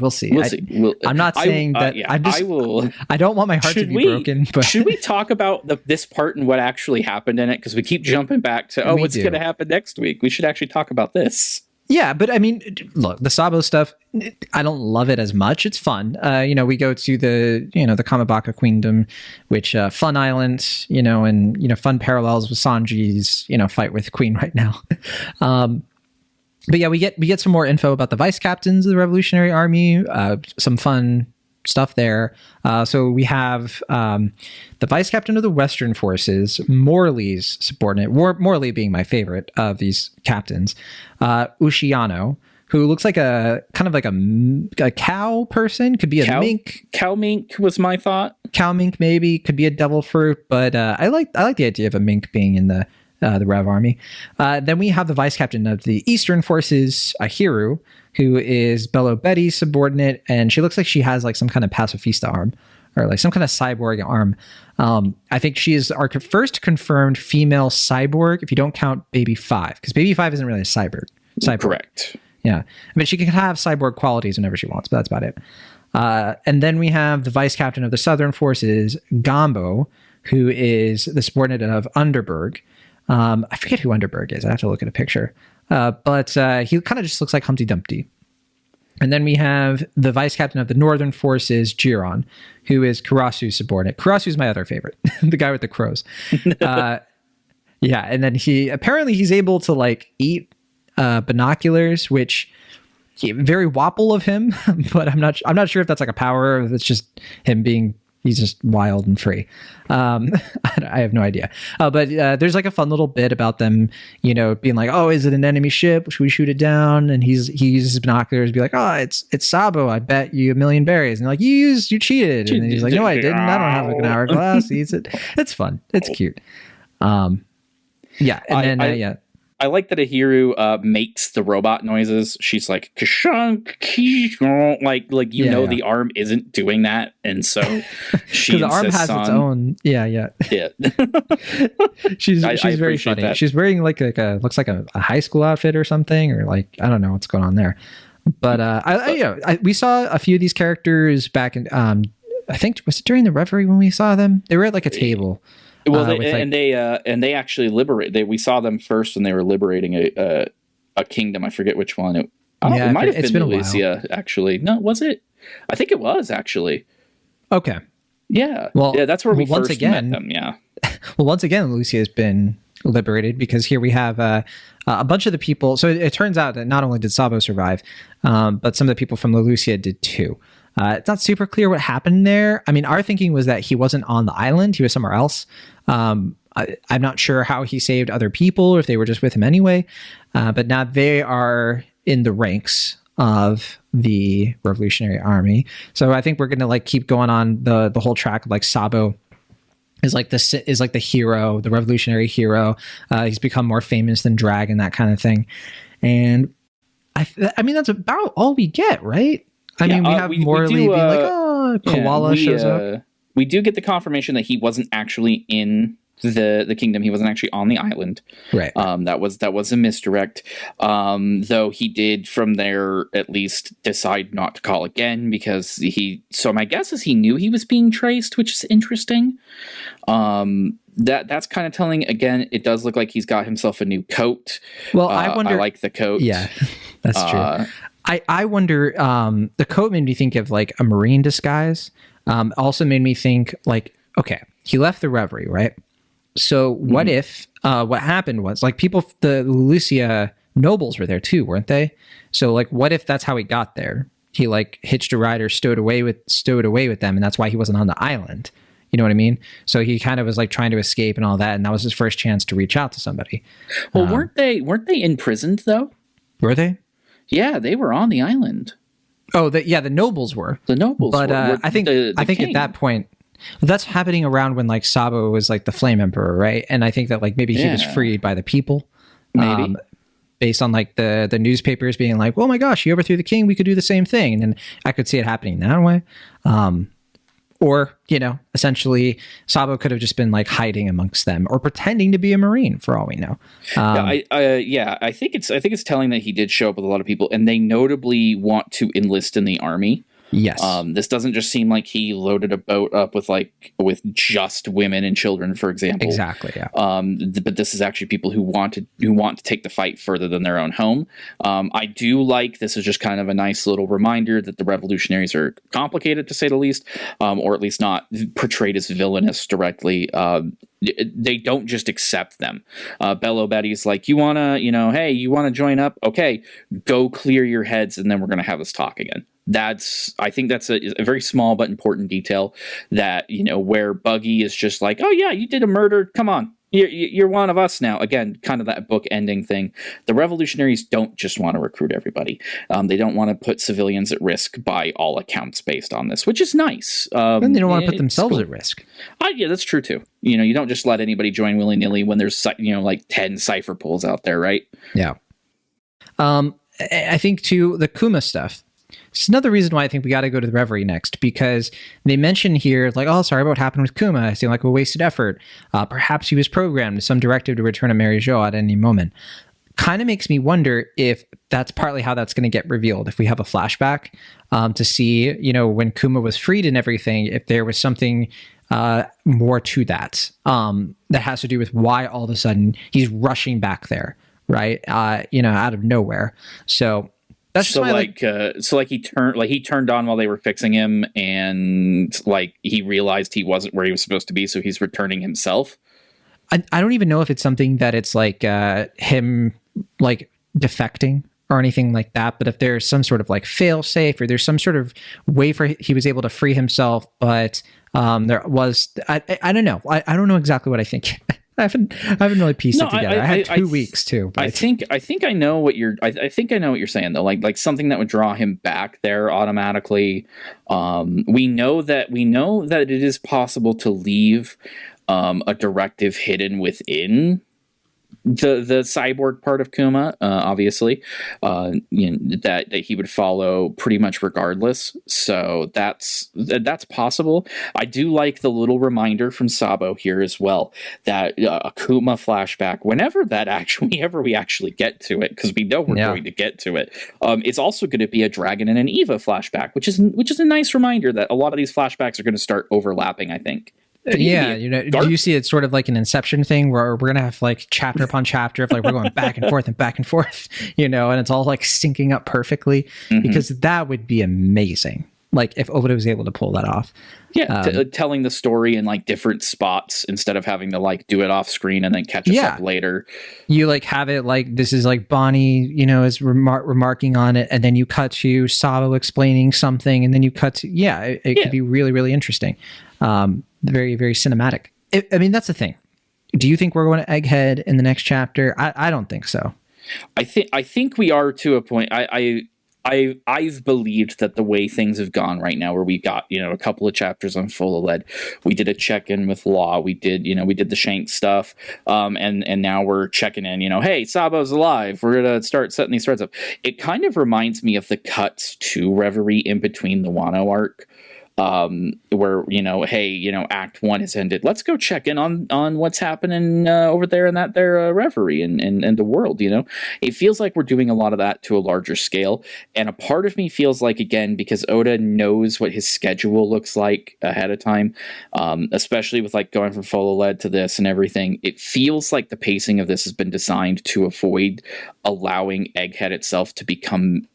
I'm not saying that. I don't want my heart to be broken. But should we talk about this part and what actually happened in it? Because we keep jumping back to what's going to happen next week. We should actually talk about this. Yeah, but I mean, look, the Sabo stuff, I don't love it as much. It's fun. We go to the Kamabaka Queendom, which fun island, and fun parallels with Sanji's fight with Queen right now. But yeah, we get some more info about the vice captains of the Revolutionary Army. Some fun stuff there. So we have the vice captain of the Western Forces, Morley's subordinate, Morley being my favorite of these captains, Ushiano, who looks like a cow person, could be a mink. Cow mink was my thought. Cow mink maybe, could be a devil fruit, but I like the idea of a mink being in the Rev Army. Then we have the vice captain of the Eastern Forces, Ahiru, who is Bello Betty's subordinate, and she looks like she has like some kind of pacifista arm, or like some kind of cyborg arm. I think she is our first confirmed female cyborg, if you don't count Baby 5, because Baby 5 isn't really a cyborg. Correct. Yeah. I mean, she can have cyborg qualities whenever she wants, but that's about it. And then we have the vice captain of the Southern Forces, Gambo, who is the subordinate of Underberg. I forget who Underberg is. I have to look at a picture. But he kind of just looks like Humpty Dumpty. And then we have the vice captain of the Northern Forces, Jiron, who is Kurasu's subordinate. Kurasu's my other favorite, the guy with the crows. Yeah, and then he's able to like eat binoculars, which very wapple of him, but I'm not sure if that's like a power or if it's just him being. He's just wild and free. I have no idea. But there's like a fun little bit about them, being like, oh, is it an enemy ship? Should we shoot it down? And he uses binoculars to be like, oh, it's Sabo. I bet you 1,000,000 berries. And like, you cheated. And then he's like, no, I didn't. I don't have like an hourglass. He eats it. It's fun. It's cute. Yeah. And then, yeah. I like that Ahiru makes the robot noises. She's like kashunk, like the arm isn't doing that, and so she the arm has its own. Yeah. she's very funny. That. She's wearing like looks like a high school outfit or something, or like I don't know what's going on there. But we saw a few of these characters back in. I think was it during the Reverie when we saw them? They were at like a table. Well, they actually liberate. We saw them first when they were liberating a kingdom. I forget which one. It might have been Lucia. Actually, no, was it? I think it was actually. Okay. Yeah. Well, yeah, that's where we first met them. Yeah. Well, once again, Lucia has been liberated because here we have a bunch of the people. So it turns out that not only did Sabo survive, but some of the people from La Lucia did too. It's not super clear what happened there. I mean, our thinking was that he wasn't on the island. He was somewhere else. I'm not sure how he saved other people or if they were just with him anyway. But now they are in the ranks of the Revolutionary Army. So I think we're going to like keep going on the whole track of like Sabo is like the hero, the revolutionary hero. He's become more famous than Dragon, that kind of thing. And I mean, that's about all we get, right? I mean, we have Morley being like, oh, Koala shows up. We do get the confirmation that he wasn't actually in the kingdom. He wasn't actually on the island. Right. That was a misdirect. Though he did from there at least decide not to call again because so my guess is he knew he was being traced, which is interesting. That's kind of telling. Again, it does look like he's got himself a new coat. Well, I wonder. I like the coat. Yeah, that's true. I wonder, the coat made me think of like a Marine disguise. Also made me think like, okay, he left the Reverie, right? So what if what happened was like the Lucia nobles were there too, weren't they? So like, what if that's how he got there? He like hitched a ride or stowed away with them, and that's why he wasn't on the island. You know what I mean? So he kind of was like trying to escape and all that, and that was his first chance to reach out to somebody. Well, weren't they imprisoned though? Were they? Yeah, they were on the island. Oh, the nobles were. The nobles but were. I think at that point, That's happening around when like Sabo was like the Flame Emperor, right? And I think that like maybe he was freed by the people. Maybe. Based on like the newspapers being like, oh my gosh, he overthrew the king, we could do the same thing. And then I could see it happening that way. Or, you know, essentially Sabo could have just been like hiding amongst them or pretending to be a Marine for all we know. I think it's telling that he did show up with a lot of people, and they notably want to enlist in the army. Yes. This doesn't just seem like he loaded a boat up with just women and children, for example. Exactly. Yeah. But this is actually people who want to take the fight further than their own home. I do like this is just kind of a nice little reminder that the revolutionaries are complicated, to say the least, or at least not portrayed as villainous directly. They don't just accept them. Bello Betty's like, you want to join up? Okay, go clear your heads, and then we're going to have this talk again. I think that's a very small but important detail that, you know, where Buggy is just like, oh yeah, you did a murder. Come on. You're one of us now. Again, kind of that book ending thing. The revolutionaries don't just want to recruit everybody. They don't want to put civilians at risk by all accounts based on this, which is nice. And they don't want to put themselves at risk. Yeah, that's true too. You know, you don't just let anybody join willy-nilly when there's, you know, like 10 cipher pools out there, right? Yeah. I think too, the Kuma stuff. It's another reason why I think we got to go to the Reverie next, because they mention here, like, oh, sorry about what happened with Kuma. It seemed like a wasted effort. Perhaps he was programmed to some directive to return to Mary Jo at any moment. Kind of makes me wonder if that's partly how that's going to get revealed. If we have a flashback to see, you know, when Kuma was freed and everything, if there was something more to that that has to do with why all of a sudden he's rushing back there, right? You know, out of nowhere. So that's so he turned on while they were fixing him, and like he realized he wasn't where he was supposed to be, so he's returning himself. I don't even know if it's something that it's like him like defecting or anything like that, but if there's some sort of like fail safe or there's some sort of way for he was able to free himself, but there was I don't know. I don't know exactly what I think. I haven't really pieced it together. I had 2 weeks too. But. I think I know what you're. I think I know what you're saying though. Like something that would draw him back there automatically. We know that it is possible to leave a directive hidden within the cyborg part of Kuma, obviously, that he would follow pretty much regardless. So that's possible. I do like the little reminder from Sabo here as well that a Kuma flashback, whenever we actually get to it, because we know we're going to get to it. It's also going to be a Dragon and an Eva flashback, which is a nice reminder that a lot of these flashbacks are going to start overlapping, I think. Yeah, you know, do you see it sort of like an Inception thing where we're gonna have like chapter upon chapter of like we're going back and forth, you know, and it's all like syncing up perfectly, because that would be amazing. Like if Obito was able to pull that off. Yeah, telling the story in like different spots instead of having to like do it off screen and then catch us up later. You like have it like this is like Bonnie, you know, is remarking on it, and then you cut to Sabo explaining something, and then you cut to it could be really, really interesting. Very, very cinematic. I mean, that's the thing. Do you think we're going to Egghead in the next chapter? I don't think so. I think we are to a point. I've believed that the way things have gone right now, where we got, you know, a couple of chapters on Full of Lead, we did a check-in with Law, we did the Shank stuff, and now we're checking in, you know, hey, Sabo's alive, we're gonna start setting these threads up. It kind of reminds me of the cuts to Reverie in between the Wano arc. Where, you know, hey, you know, Act 1 has ended. Let's go check in on what's happening over there in that there Reverie and the world, you know. It feels like we're doing a lot of that to a larger scale. And a part of me feels like, again, because Oda knows what his schedule looks like ahead of time, especially with like going from Full of Lead to this and everything, it feels like the pacing of this has been designed to avoid allowing Egghead itself to become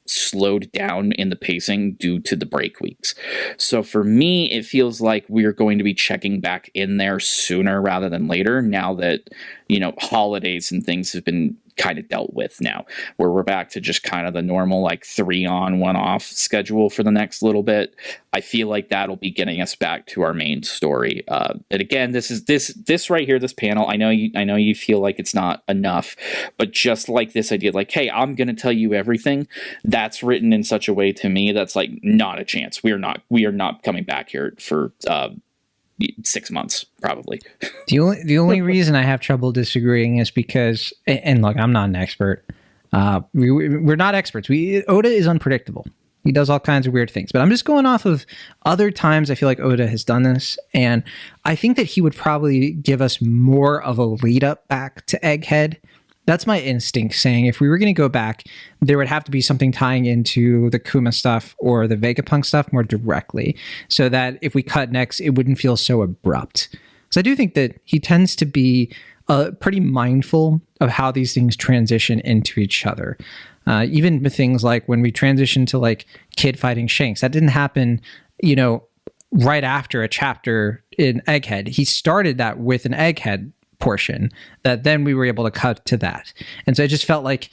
slowed down in the pacing due to the break weeks. So for me, it feels like we're going to be checking back in there sooner rather than later, now that, you know, holidays and things have been kind of dealt with now, where we're back to just kind of the normal like 3 on 1 off schedule for the next little bit. I feel like that'll be getting us back to our main story. And again, this right here, this panel, I know you feel like it's not enough, but just like this idea, like, hey, I'm going to tell you everything, that's written in such a way to me that's like not a chance. We are not coming back here for 6 months probably. The only reason I have trouble disagreeing is because, and look, I'm not an expert. We're not experts. Oda is unpredictable. He does all kinds of weird things, but I'm just going off of other times I feel like Oda has done this, and I think that he would probably give us more of a lead up back to Egghead. That's my instinct saying if we were going to go back, there would have to be something tying into the Kuma stuff or the Vegapunk stuff more directly, so that if we cut next, it wouldn't feel so abrupt. So I do think that he tends to be pretty mindful of how these things transition into each other. Even with things like when we transition to like Kid fighting Shanks, that didn't happen, right after a chapter in Egghead. He started that with an Egghead portion that then we were able to cut to that. And so I just felt like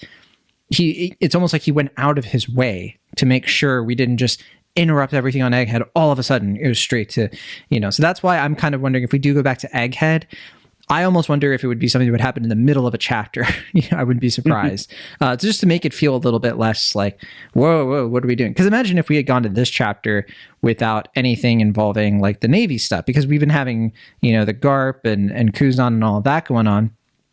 it's almost like he went out of his way to make sure we didn't just interrupt everything on Egghead. All of a sudden it was straight to, so that's why I'm kind of wondering if we do go back to Egghead, I almost wonder if it would be something that would happen in the middle of a chapter. I wouldn't be surprised. Just to make it feel a little bit less like, whoa, what are we doing? Because imagine if we had gone to this chapter without anything involving like the Navy stuff, because we've been having, the Garp and Kuzan and all of that going on.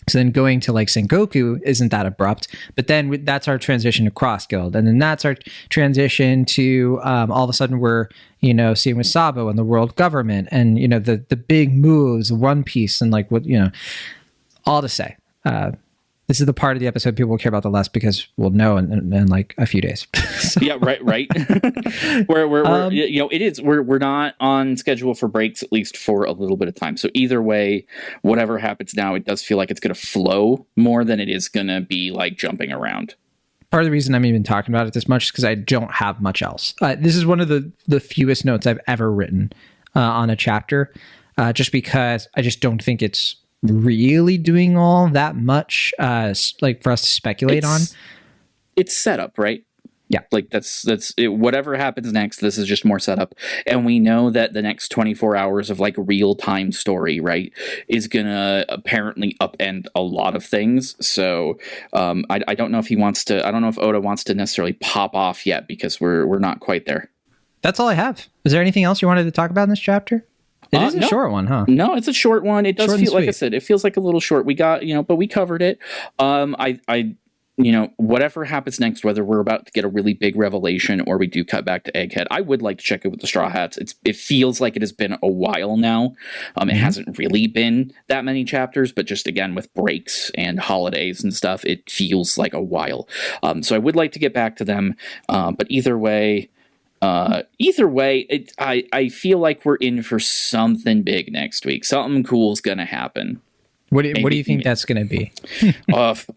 So then going to like Sengoku isn't that abrupt, but then that's our transition to Cross Guild. And then that's our transition to all of a sudden we're, seeing with Sabo and the world government and, the big moves, One Piece and like what, all to say. This is the part of the episode people will care about the less because we'll know in like a few days. So. Yeah, right. we're it is. We're not on schedule for breaks, at least for a little bit of time. So either way, whatever happens now, it does feel like it's going to flow more than it is going to be like jumping around. Part of the reason I'm even talking about it this much is because I don't have much else. This is one of the fewest notes I've ever written on a chapter, just because I just don't think it's really doing all that much like for us to speculate on. It's setup, right? Yeah, like that's it. Whatever happens next, this is just more setup, and we know that the next 24 hours of like real time story, right, is gonna apparently upend a lot of things. So I don't know if he wants to. I don't know if Oda wants to necessarily pop off yet because we're not quite there. That's all I have. Is there anything else you wanted to talk about in this chapter? It is a short one, huh? No, it's a short one. It does feel like I said, it feels like a little short. We got, but we covered it. Whatever happens next, whether we're about to get a really big revelation or we do cut back to Egghead, I would like to check it with the Straw Hats. It feels like it has been a while now. It hasn't really been that many chapters, but just again with breaks and holidays and stuff, it feels like a while. So I would like to get back to them. But either way, I feel like we're in for something big next week. Something cool is gonna happen. What do you think that's gonna be?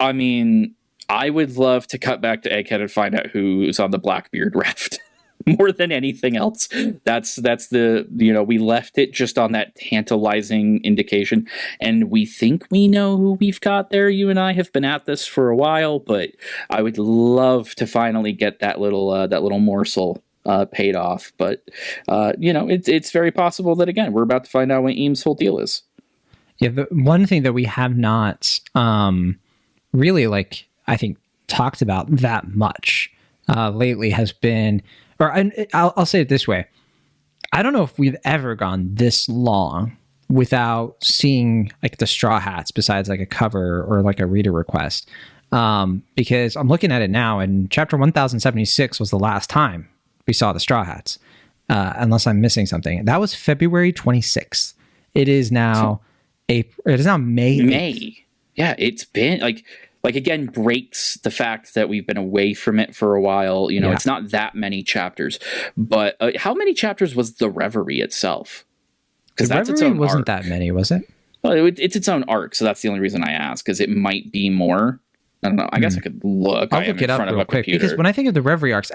I mean, I would love to cut back to Egghead and find out who's on the Blackbeard raft. More than anything else. That's the we left it just on that tantalizing indication, and we think we know who we've got there. You and I have been at this for a while, but I would love to finally get that little morsel paid off. But it's very possible that again we're about to find out what Eames' whole deal is. Yeah, the one thing that we have not really I think talked about that much lately has been, or I'll say it this way. I don't know if we've ever gone this long without seeing like the Straw Hats besides like a cover or like a reader request. Because I'm looking at it now and chapter 1076 was the last time we saw the Straw Hats, unless I'm missing something. That was February 26th. It is now April. It is now May 8th. May. Yeah, it's been like again breaks the fact that we've been away from it for a while. It's not that many chapters, but how many chapters was the Reverie itself? Because that's its own wasn't arc. That many, was it? Well, it's its own arc, so that's the only reason I ask, because it might be more. I don't know. I guess I could look. I'll look it up real quick because when I think of the Reverie arcs,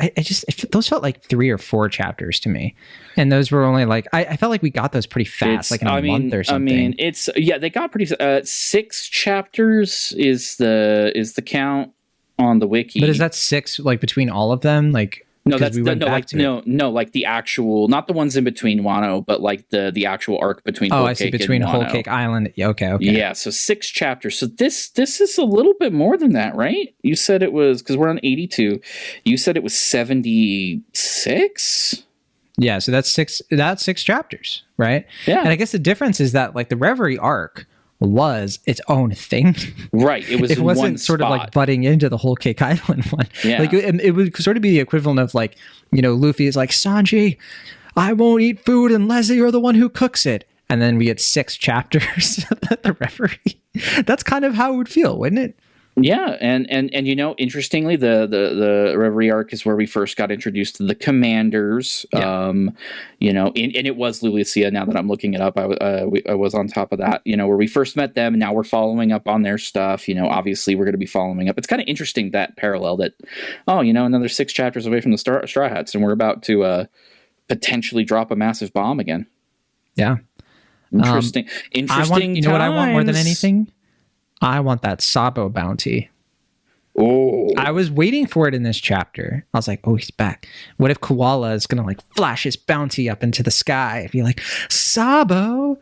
those felt like 3 or 4 chapters to me, and those were only like I felt like we got those pretty fast, like in a month or something. They got pretty 6 chapters is the count on the wiki. But is that 6 like between all of them? Like no, that's like the actual, not the ones in between Wano, but like the actual arc between. Oh, I see, between Whole Cake Island. Yeah, okay. Yeah, so 6 chapters. So this is a little bit more than that, right? You said it was, because we're on 82. You said it was 76. Yeah, so that's six chapters, right? Yeah. And I guess the difference is that like the Reverie arc was its own thing. Right. It was It in wasn't one sort of like spot. butting into the whole Cake Island one. Yeah. Like it would sort of be the equivalent of like, Luffy is like, Sanji, I won't eat food unless you're the one who cooks it. And then we get 6 chapters at the Reverie. That's kind of how it would feel, wouldn't it? Yeah, and interestingly, the Reverie arc is where we first got introduced to the commanders. Yeah. And it was Lucia. Now that I'm looking it up, I was on top of that. Where we first met them, and now we're following up on their stuff. Obviously we're going to be following up. It's kind of interesting, that parallel that, another 6 chapters away from the Straw Hats, and we're about to potentially drop a massive bomb again. Yeah. Interesting. Interesting. What I want more than anything? I want that Sabo bounty. Oh, I was waiting for it in this chapter. I was like, oh, he's back. What if Koala is going to like flash his bounty up into the sky and be like, Sabo,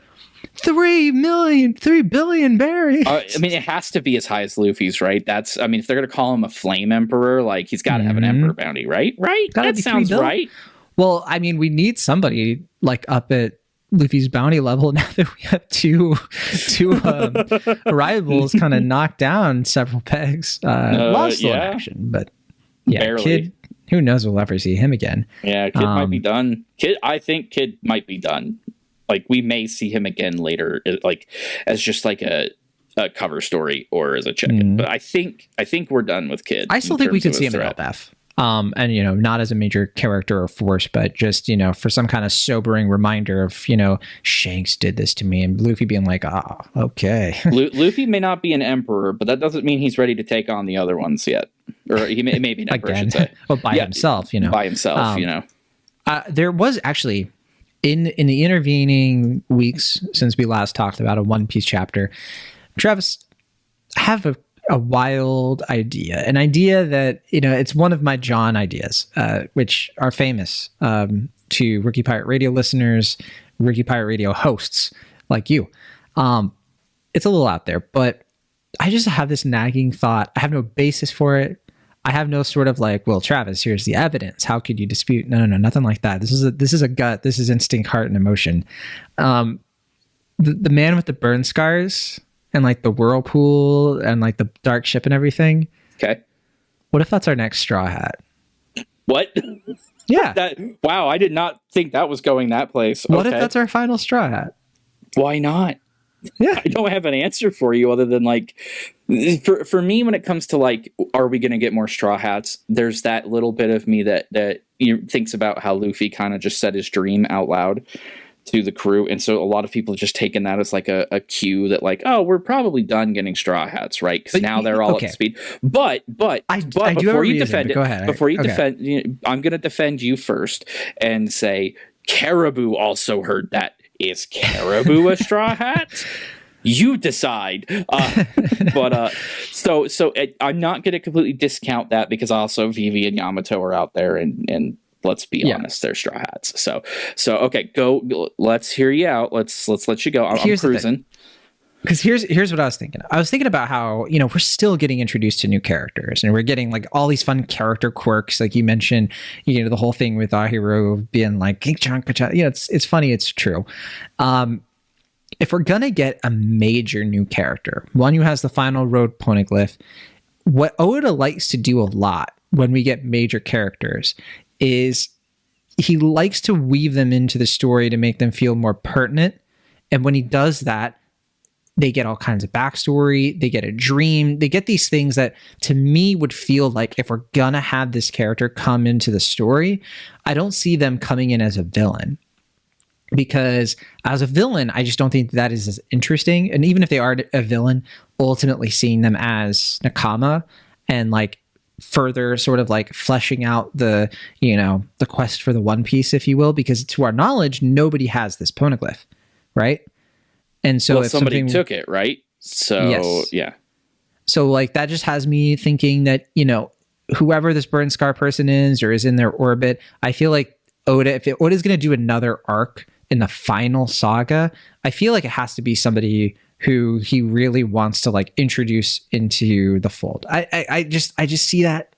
3 billion berries. It has to be as high as Luffy's, right? If they're going to call him a flame emperor, like he's got to have an emperor bounty, right? Right? That sounds right. Well, we need somebody like up at Luffy's bounty level now that we have two rivals kind of knocked down several pegs. Lost in action, but yeah, barely. Kid, who knows, we'll ever see him again. Yeah, Kid might be done. I think Kid might be done. Like we may see him again later, like as just like a cover story or as a check-in. But I think we're done with Kid. I still think we could see him in LF. And not as a major character or force, but just for some kind of sobering reminder of Shanks did this to me, and Luffy being like, okay. Luffy may not be an emperor, but that doesn't mean he's ready to take on the other ones yet, or he may be an emperor. I should say. Well, by himself, by himself, There was actually in the intervening weeks since we last talked about a One Piece chapter, Travis, have a wild idea, an idea that it's one of my John ideas, which are famous to Rookie Pirate Radio listeners, Rookie Pirate Radio hosts like you. It's a little out there, but I just have this nagging thought. I have no basis for it. I have no sort of like, well, Travis, here's the evidence. How could you dispute? No, nothing like that. This is a gut. This is instinct, heart, and emotion. The man with the burn scars and like the whirlpool and like the dark ship and everything. Okay. What if that's our next Straw Hat? What? Yeah. Wow, I did not think that was going that place. What if that's our final Straw Hat? Why not? Yeah. I don't have an answer for you other than like, for me, when it comes to like, are we going to get more Straw Hats? There's that little bit of me that thinks about how Luffy kind of just said his dream out loud to the crew, and so a lot of people have just taken that as like a cue that like, oh, we're probably done getting Straw Hats, right? Because now they're all up to speed. But before you defend it, go ahead. Before you defend, I'm going to defend you first and say Caribou also heard that. Is Caribou a Straw Hat? You decide. So I'm not going to completely discount that, because also Vivi and Yamato are out there, and let's be honest, they're Straw Hats. So okay, go. Let's hear you out. Let's let you go. I'm cruising. Because here's what I was thinking. I was thinking about how we're still getting introduced to new characters, and we're getting like all these fun character quirks, like you mentioned. The whole thing with Ahiro being like, it's funny, it's true. If we're gonna get a major new character, one who has the final road poneglyph, what Oda likes to do a lot when we get major characters is he likes to weave them into the story to make them feel more pertinent. And when he does that, they get all kinds of backstory. They get a dream. They get these things that to me would feel like, if we're gonna have this character come into the story, I don't see them coming in as a villain. Because as a villain, I just don't think that is as interesting. And even if they are a villain, ultimately seeing them as Nakama and like further sort of like fleshing out the quest for the One Piece, if you will, because to our knowledge, nobody has this poneglyph, right? And so if somebody took it, right? So yes. Yeah. So like that just has me thinking that, whoever this burn scar person is or is in their orbit, I feel like if Oda's going to do another arc in the final saga, I feel like it has to be somebody who he really wants to like introduce into the fold. I just see that.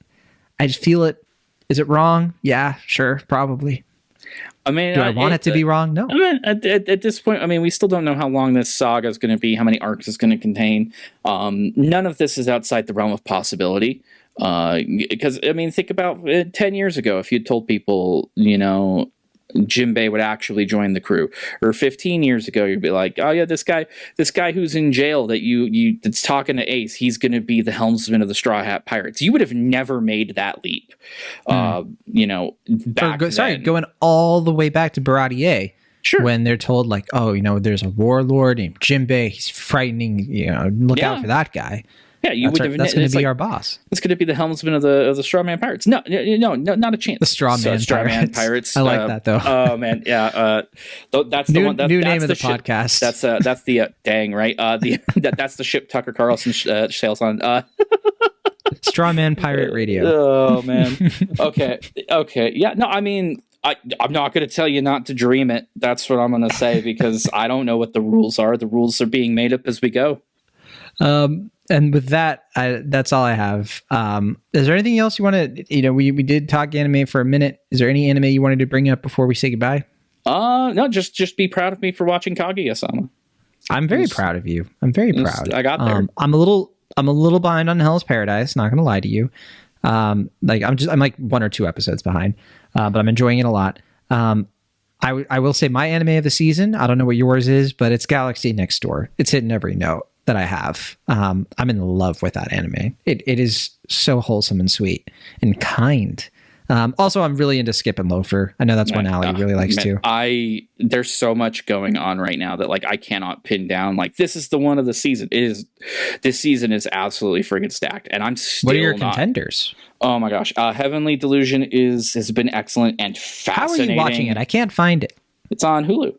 I just feel it. Is it wrong? Yeah, sure, probably. I mean, Do I want it to be wrong? No. I mean, at this point, I mean, we still don't know how long this saga is going to be, how many arcs it's going to contain. None of this is outside the realm of possibility. Because, I mean, think about 10 years ago, if you'd told people, you know, Jinbei would actually join the crew, or 15 years ago, you'd be like, oh yeah, this guy who's in jail that you that's talking to Ace, he's going to be the helmsman of the Straw Hat Pirates. You would have never made that leap. You know, going all the way back to Baratier. Sure. When they're told like, oh, you know, there's a warlord named Jinbei, he's frightening, you know, look out for that guy. Yeah, that's going to be our boss. It's going to be the helmsman of the Strawman Pirates. No, not a chance. The Strawman Pirates. I like that though. Oh man, yeah. That's the one. New name of the ship, podcast. That's the dang right. That's the ship Tucker Carlson sails on. Strawman Pirate Radio. Oh man. Okay. Yeah. No, I mean, I'm not going to tell you not to dream it. That's what I'm going to say, because I don't know what the rules are. The rules are being made up as we go. And with that, that's all I have. Is there anything else you want to, you know, we did talk anime for a minute. Is there any anime you wanted to bring up before we say goodbye? No, just be proud of me for watching Kaguya-sama. I'm very proud of you. I'm very proud. I got there. I'm a little behind on Hell's Paradise. Not going to lie to you. I'm like 1 or 2 episodes behind, but I'm enjoying it a lot. I will say my anime of the season, I don't know what yours is, but it's Galaxy Next Door. It's hitting every note that I have. I'm in love with that anime. It is so wholesome and sweet and kind. Also, I'm really into Skip and Loafer. I know that's one Allie really likes too. There's so much going on right now that like I cannot pin down. Like this is the one of the season. This season is absolutely friggin' stacked, and I'm still. What are your contenders? Oh my gosh, Heavenly Delusion has been excellent and fascinating. How are you watching it? I can't find it. It's on Hulu.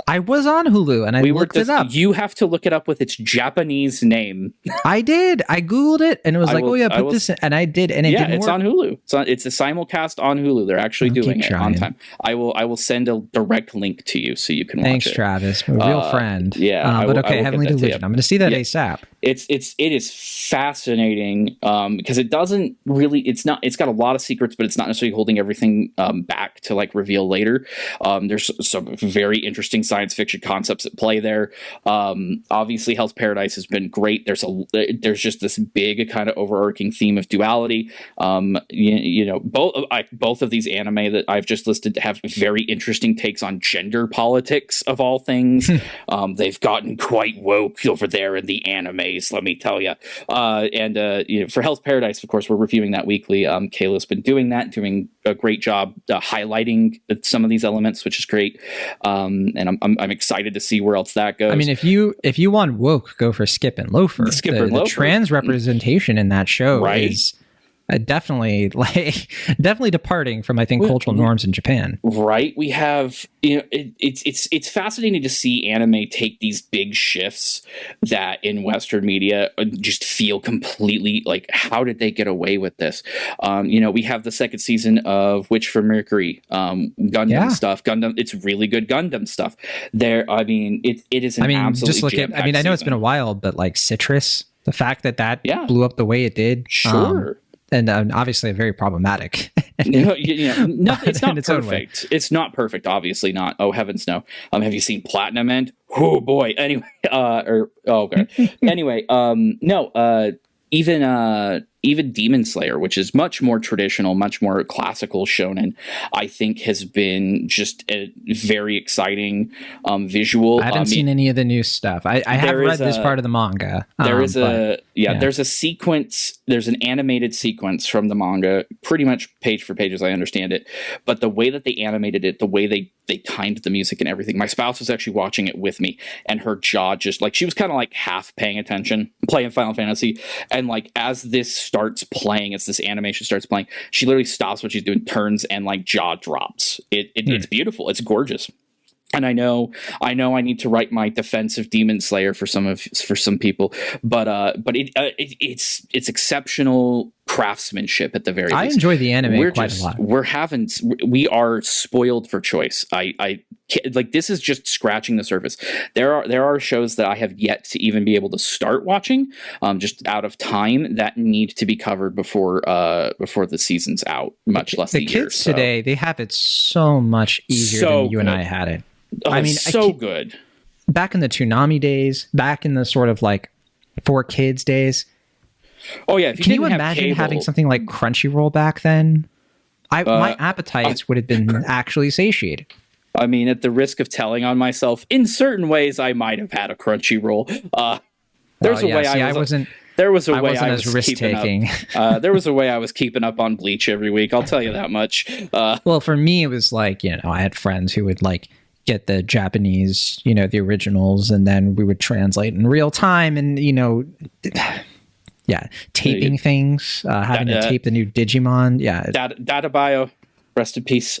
I was on Hulu and I looked it up. You have to look it up with its Japanese name. I did. I Googled it and it was put this in. And I did. And it didn't it's work. on Hulu. It's a simulcast on Hulu. They're actually doing it on time. I will send a direct link to you so you can watch it. Thanks, Travis. A real friend. Yeah. But okay, Heavenly Delusion. I'm going to see that ASAP. It is fascinating because it doesn't really, it's got a lot of secrets, but it's not necessarily holding everything back to like reveal later. There's some very interesting science fiction concepts at play there. Obviously Hell's Paradise has been great. There's just this big kind of overarching theme of duality. Both of these anime that I've just listed have very interesting takes on gender politics of all things. They've gotten quite woke over there in the anime, let me tell you. For Hell's Paradise, of course, we're reviewing that weekly. Kayla's been doing a great job highlighting some of these elements, which is great. And I'm excited to see where else that goes. I mean, if you want woke, go for Skip and Loafer. The trans representation in that show is definitely departing from, I think, cultural norms in Japan. Right. We have, it's fascinating to see anime take these big shifts that in Western media just feel completely like, how did they get away with this? We have the second season of Witch from Mercury, Gundam stuff. It's really good Gundam stuff. It is an absolutely just look at, I know it's been a while, but like Citrus, the fact that blew up the way it did. Sure. And obviously very problematic. It's not perfect. It's not perfect. Obviously not. Oh, heavens no. Have you seen Platinum End? Oh boy. Anyway, okay. Anyway, no. Even Demon Slayer, which is much more traditional, much more classical shonen, I think has been just a very exciting visual. I haven't seen any of the new stuff. I have read this part of the manga. There's a sequence. There's an animated sequence from the manga, pretty much page for page as I understand it. But the way that they animated it, the way they timed the music and everything, my spouse was actually watching it with me, and her jaw just like, she was kind of like half paying attention, playing Final Fantasy, and like as this animation starts playing, she literally stops what she's doing, turns, and like jaw drops. It's beautiful. It's gorgeous. And I know I need to write my defense of Demon Slayer for some people, but it's exceptional craftsmanship at the very least. I enjoy the anime quite a lot. We are spoiled for choice. I like this is just scratching the surface. There are shows that I have yet to even be able to start watching, just out of time, that need to be covered before the season's out. Much less the kids today. They have it so much easier than you and I had it. Oh, I mean, good. Back in the Toonami days, back in the sort of like 4Kids days. Oh yeah, can you imagine having something like Crunchyroll back then? My appetites would have been actually satiated. I mean, at the risk of telling on myself, in certain ways, I might have had a Crunchyroll. There's a way I wasn't. There was a way I was risk-taking. There was a way I was keeping up on Bleach every week. I'll tell you that much. Well, for me, it was like, I had friends who would like get the Japanese, the originals, and then we would translate in real time, and taping things, having to tape the new Digimon. Yeah, Data Bio. Rest in peace.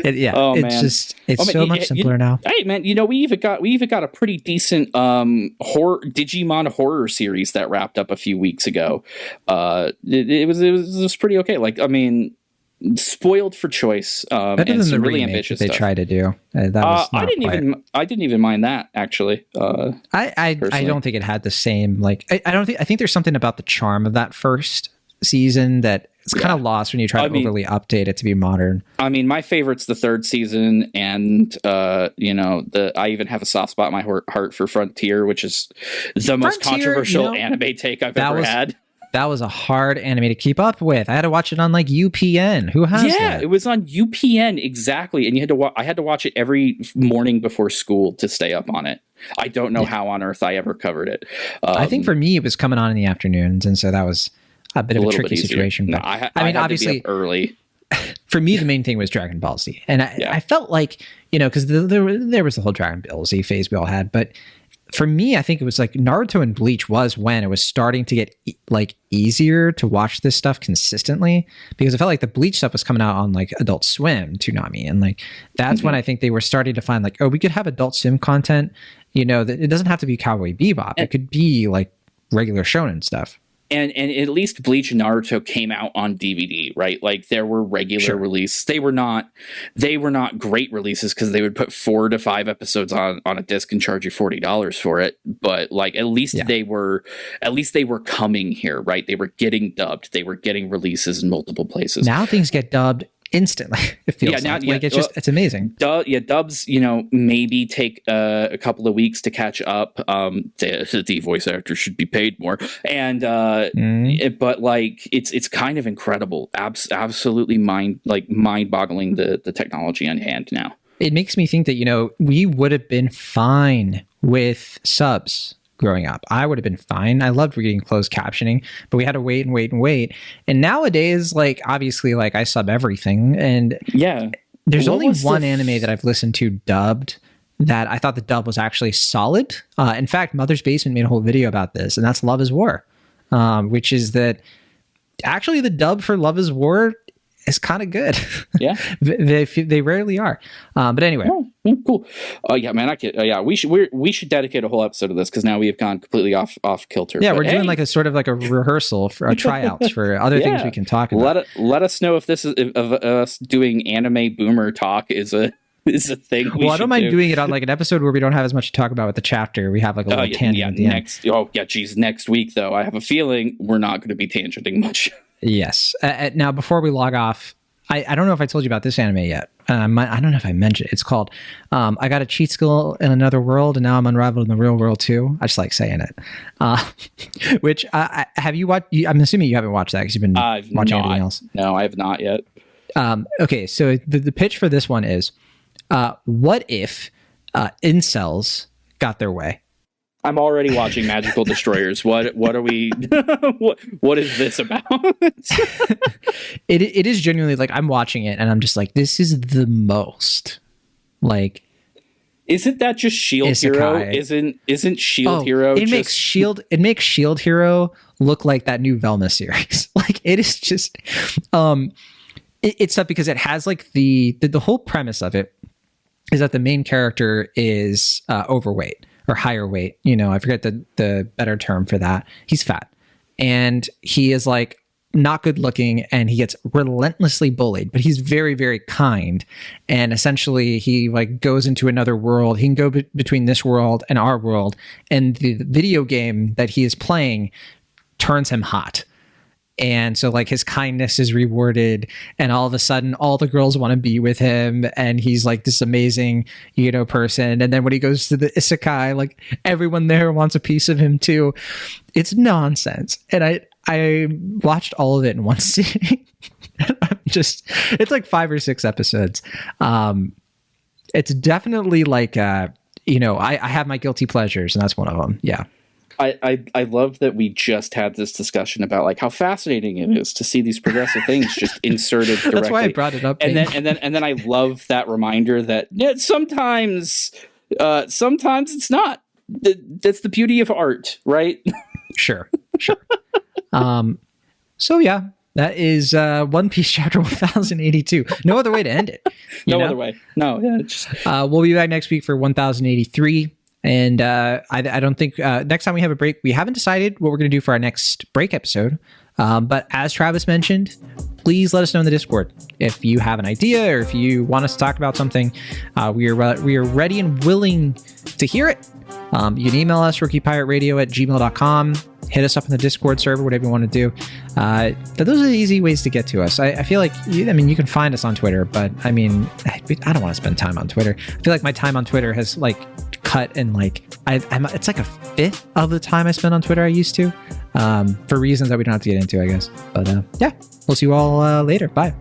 It's so much simpler now. Hey man, we even got a pretty decent Digimon horror series that wrapped up a few weeks ago. It was pretty okay. Like, I mean, spoiled for choice. Better than the really ambitious they try to do. I didn't even mind that, actually. I don't think it had the same, like, I think there's something about the charm of that first season that it's kind of lost when you try to overly update it to be modern. I mean, my favorite's the third season, and I even have a soft spot in my heart for Frontier, which is the most controversial anime take I've ever had. That was a hard anime to keep up with. I had to watch it on like UPN. Who has that? Yeah, it was on UPN, exactly. And I had to watch it every morning before school to stay up on it. I don't know how on earth I ever covered it. I think for me, it was coming on in the afternoons, and so that was a bit of a tricky situation. No, I mean, obviously, early. For me, the main thing was Dragon Ball Z, and I felt like because there was the whole Dragon Ball Z phase we all had, but for me, I think it was like Naruto and Bleach was when it was starting to get like easier to watch this stuff consistently, because I felt like the Bleach stuff was coming out on like Adult Swim, Toonami, and like that's when I think they were starting to find like, oh, we could have Adult Swim content. That it doesn't have to be Cowboy Bebop; it could be like regular shonen stuff. And at least Bleach and Naruto came out on DVD, right? Like there were regular releases. They were not great releases because they would put 4 to 5 episodes on a disc and charge you $40 for it. But like at least they were coming here, right? They were getting dubbed. They were getting releases in multiple places. Now things get dubbed instantly. It feels it's amazing. Dubs, maybe take a couple of weeks to catch up. The voice actors should be paid more, and but like it's kind of incredible. Absolutely mind-boggling the technology on hand now. It makes me think that we would have been fine with subs. Growing up, I would have been fine. I loved reading closed captioning, but we had to wait and wait and wait. And nowadays, like obviously, like I sub everything, and there's only one anime that I've listened to dubbed that I thought the dub was actually solid. In fact, Mother's Basement made a whole video about this, and that's Love is War, which is that actually the dub for Love is War is kind of good. Yeah, they rarely are. But anyway. Cool. Yeah, man. We should dedicate a whole episode to this because now we have gone completely off kilter. Yeah, we're doing like a sort of like a rehearsal for a tryouts for other things we can talk about. Let us know if this is if us doing anime boomer talk is a thing. I don't mind doing it on like an episode where we don't have as much to talk about with the chapter. We have like a little tangent at the end. Next week though, I have a feeling we're not going to be tangenting much. Yes. Now, before we log off, I don't know if I told you about this anime yet. I don't know if I mentioned it. It's called I Got a Cheat Skill in Another World, and Now I'm Unraveled in the Real World too. I just like saying it. Which have you watched? I'm assuming you haven't watched that because you've been watching everything else. No, I have not yet. Okay, so the pitch for this one is, what if incels got their way? I'm already watching Magical Destroyers. What are we? what is this about? It is genuinely like I'm watching it and I'm just like, this is the most like. Isn't that just Shield Isekai. Hero? Isn't Shield Hero? It makes Shield Hero look like that new Velma series. Like it is just, it's up because it has like the whole premise of it is that the main character is overweight. Or higher weight, I forget the better term for that. He's fat, and he is like not good looking, and he gets relentlessly bullied, but he's very, very kind. And essentially he like goes into another world. He can go between this world and our world, and the video game that he is playing turns him hot. And so like his kindness is rewarded, and all of a sudden all the girls want to be with him, and he's like this amazing, person. And then when he goes to the isekai, like everyone there wants a piece of him too. It's nonsense. And I watched all of it in one sitting. It's like 5 or 6 episodes. It's definitely like, I have my guilty pleasures, and that's one of them. Yeah. I love that we just had this discussion about like how fascinating it is to see these progressive things just inserted directly. That's why I brought it up. And then I love that remander that sometimes it's not. That's the beauty of art, right? Sure. So yeah, that is One Piece chapter 1082. No other way to end it. Other way. No, yeah. We'll be back next week for 1083. And I don't think next time we have a break, we haven't decided what we're going to do for our next break episode. But as Travis mentioned, please let us know in the Discord if you have an idea or if you want us to talk about something. We are ready and willing to hear it. You can email us, rookiepirateradio@gmail.com. Hit us up in the Discord server, whatever you want to do. Those are the easy ways to get to us. I feel like, you can find us on Twitter, but I don't want to spend time on Twitter. I feel like my time on Twitter has like cut, and like it's like a fifth of the time I spend on Twitter I used to, for reasons that we don't have to get into, I guess. But yeah, we'll see you all later. Bye.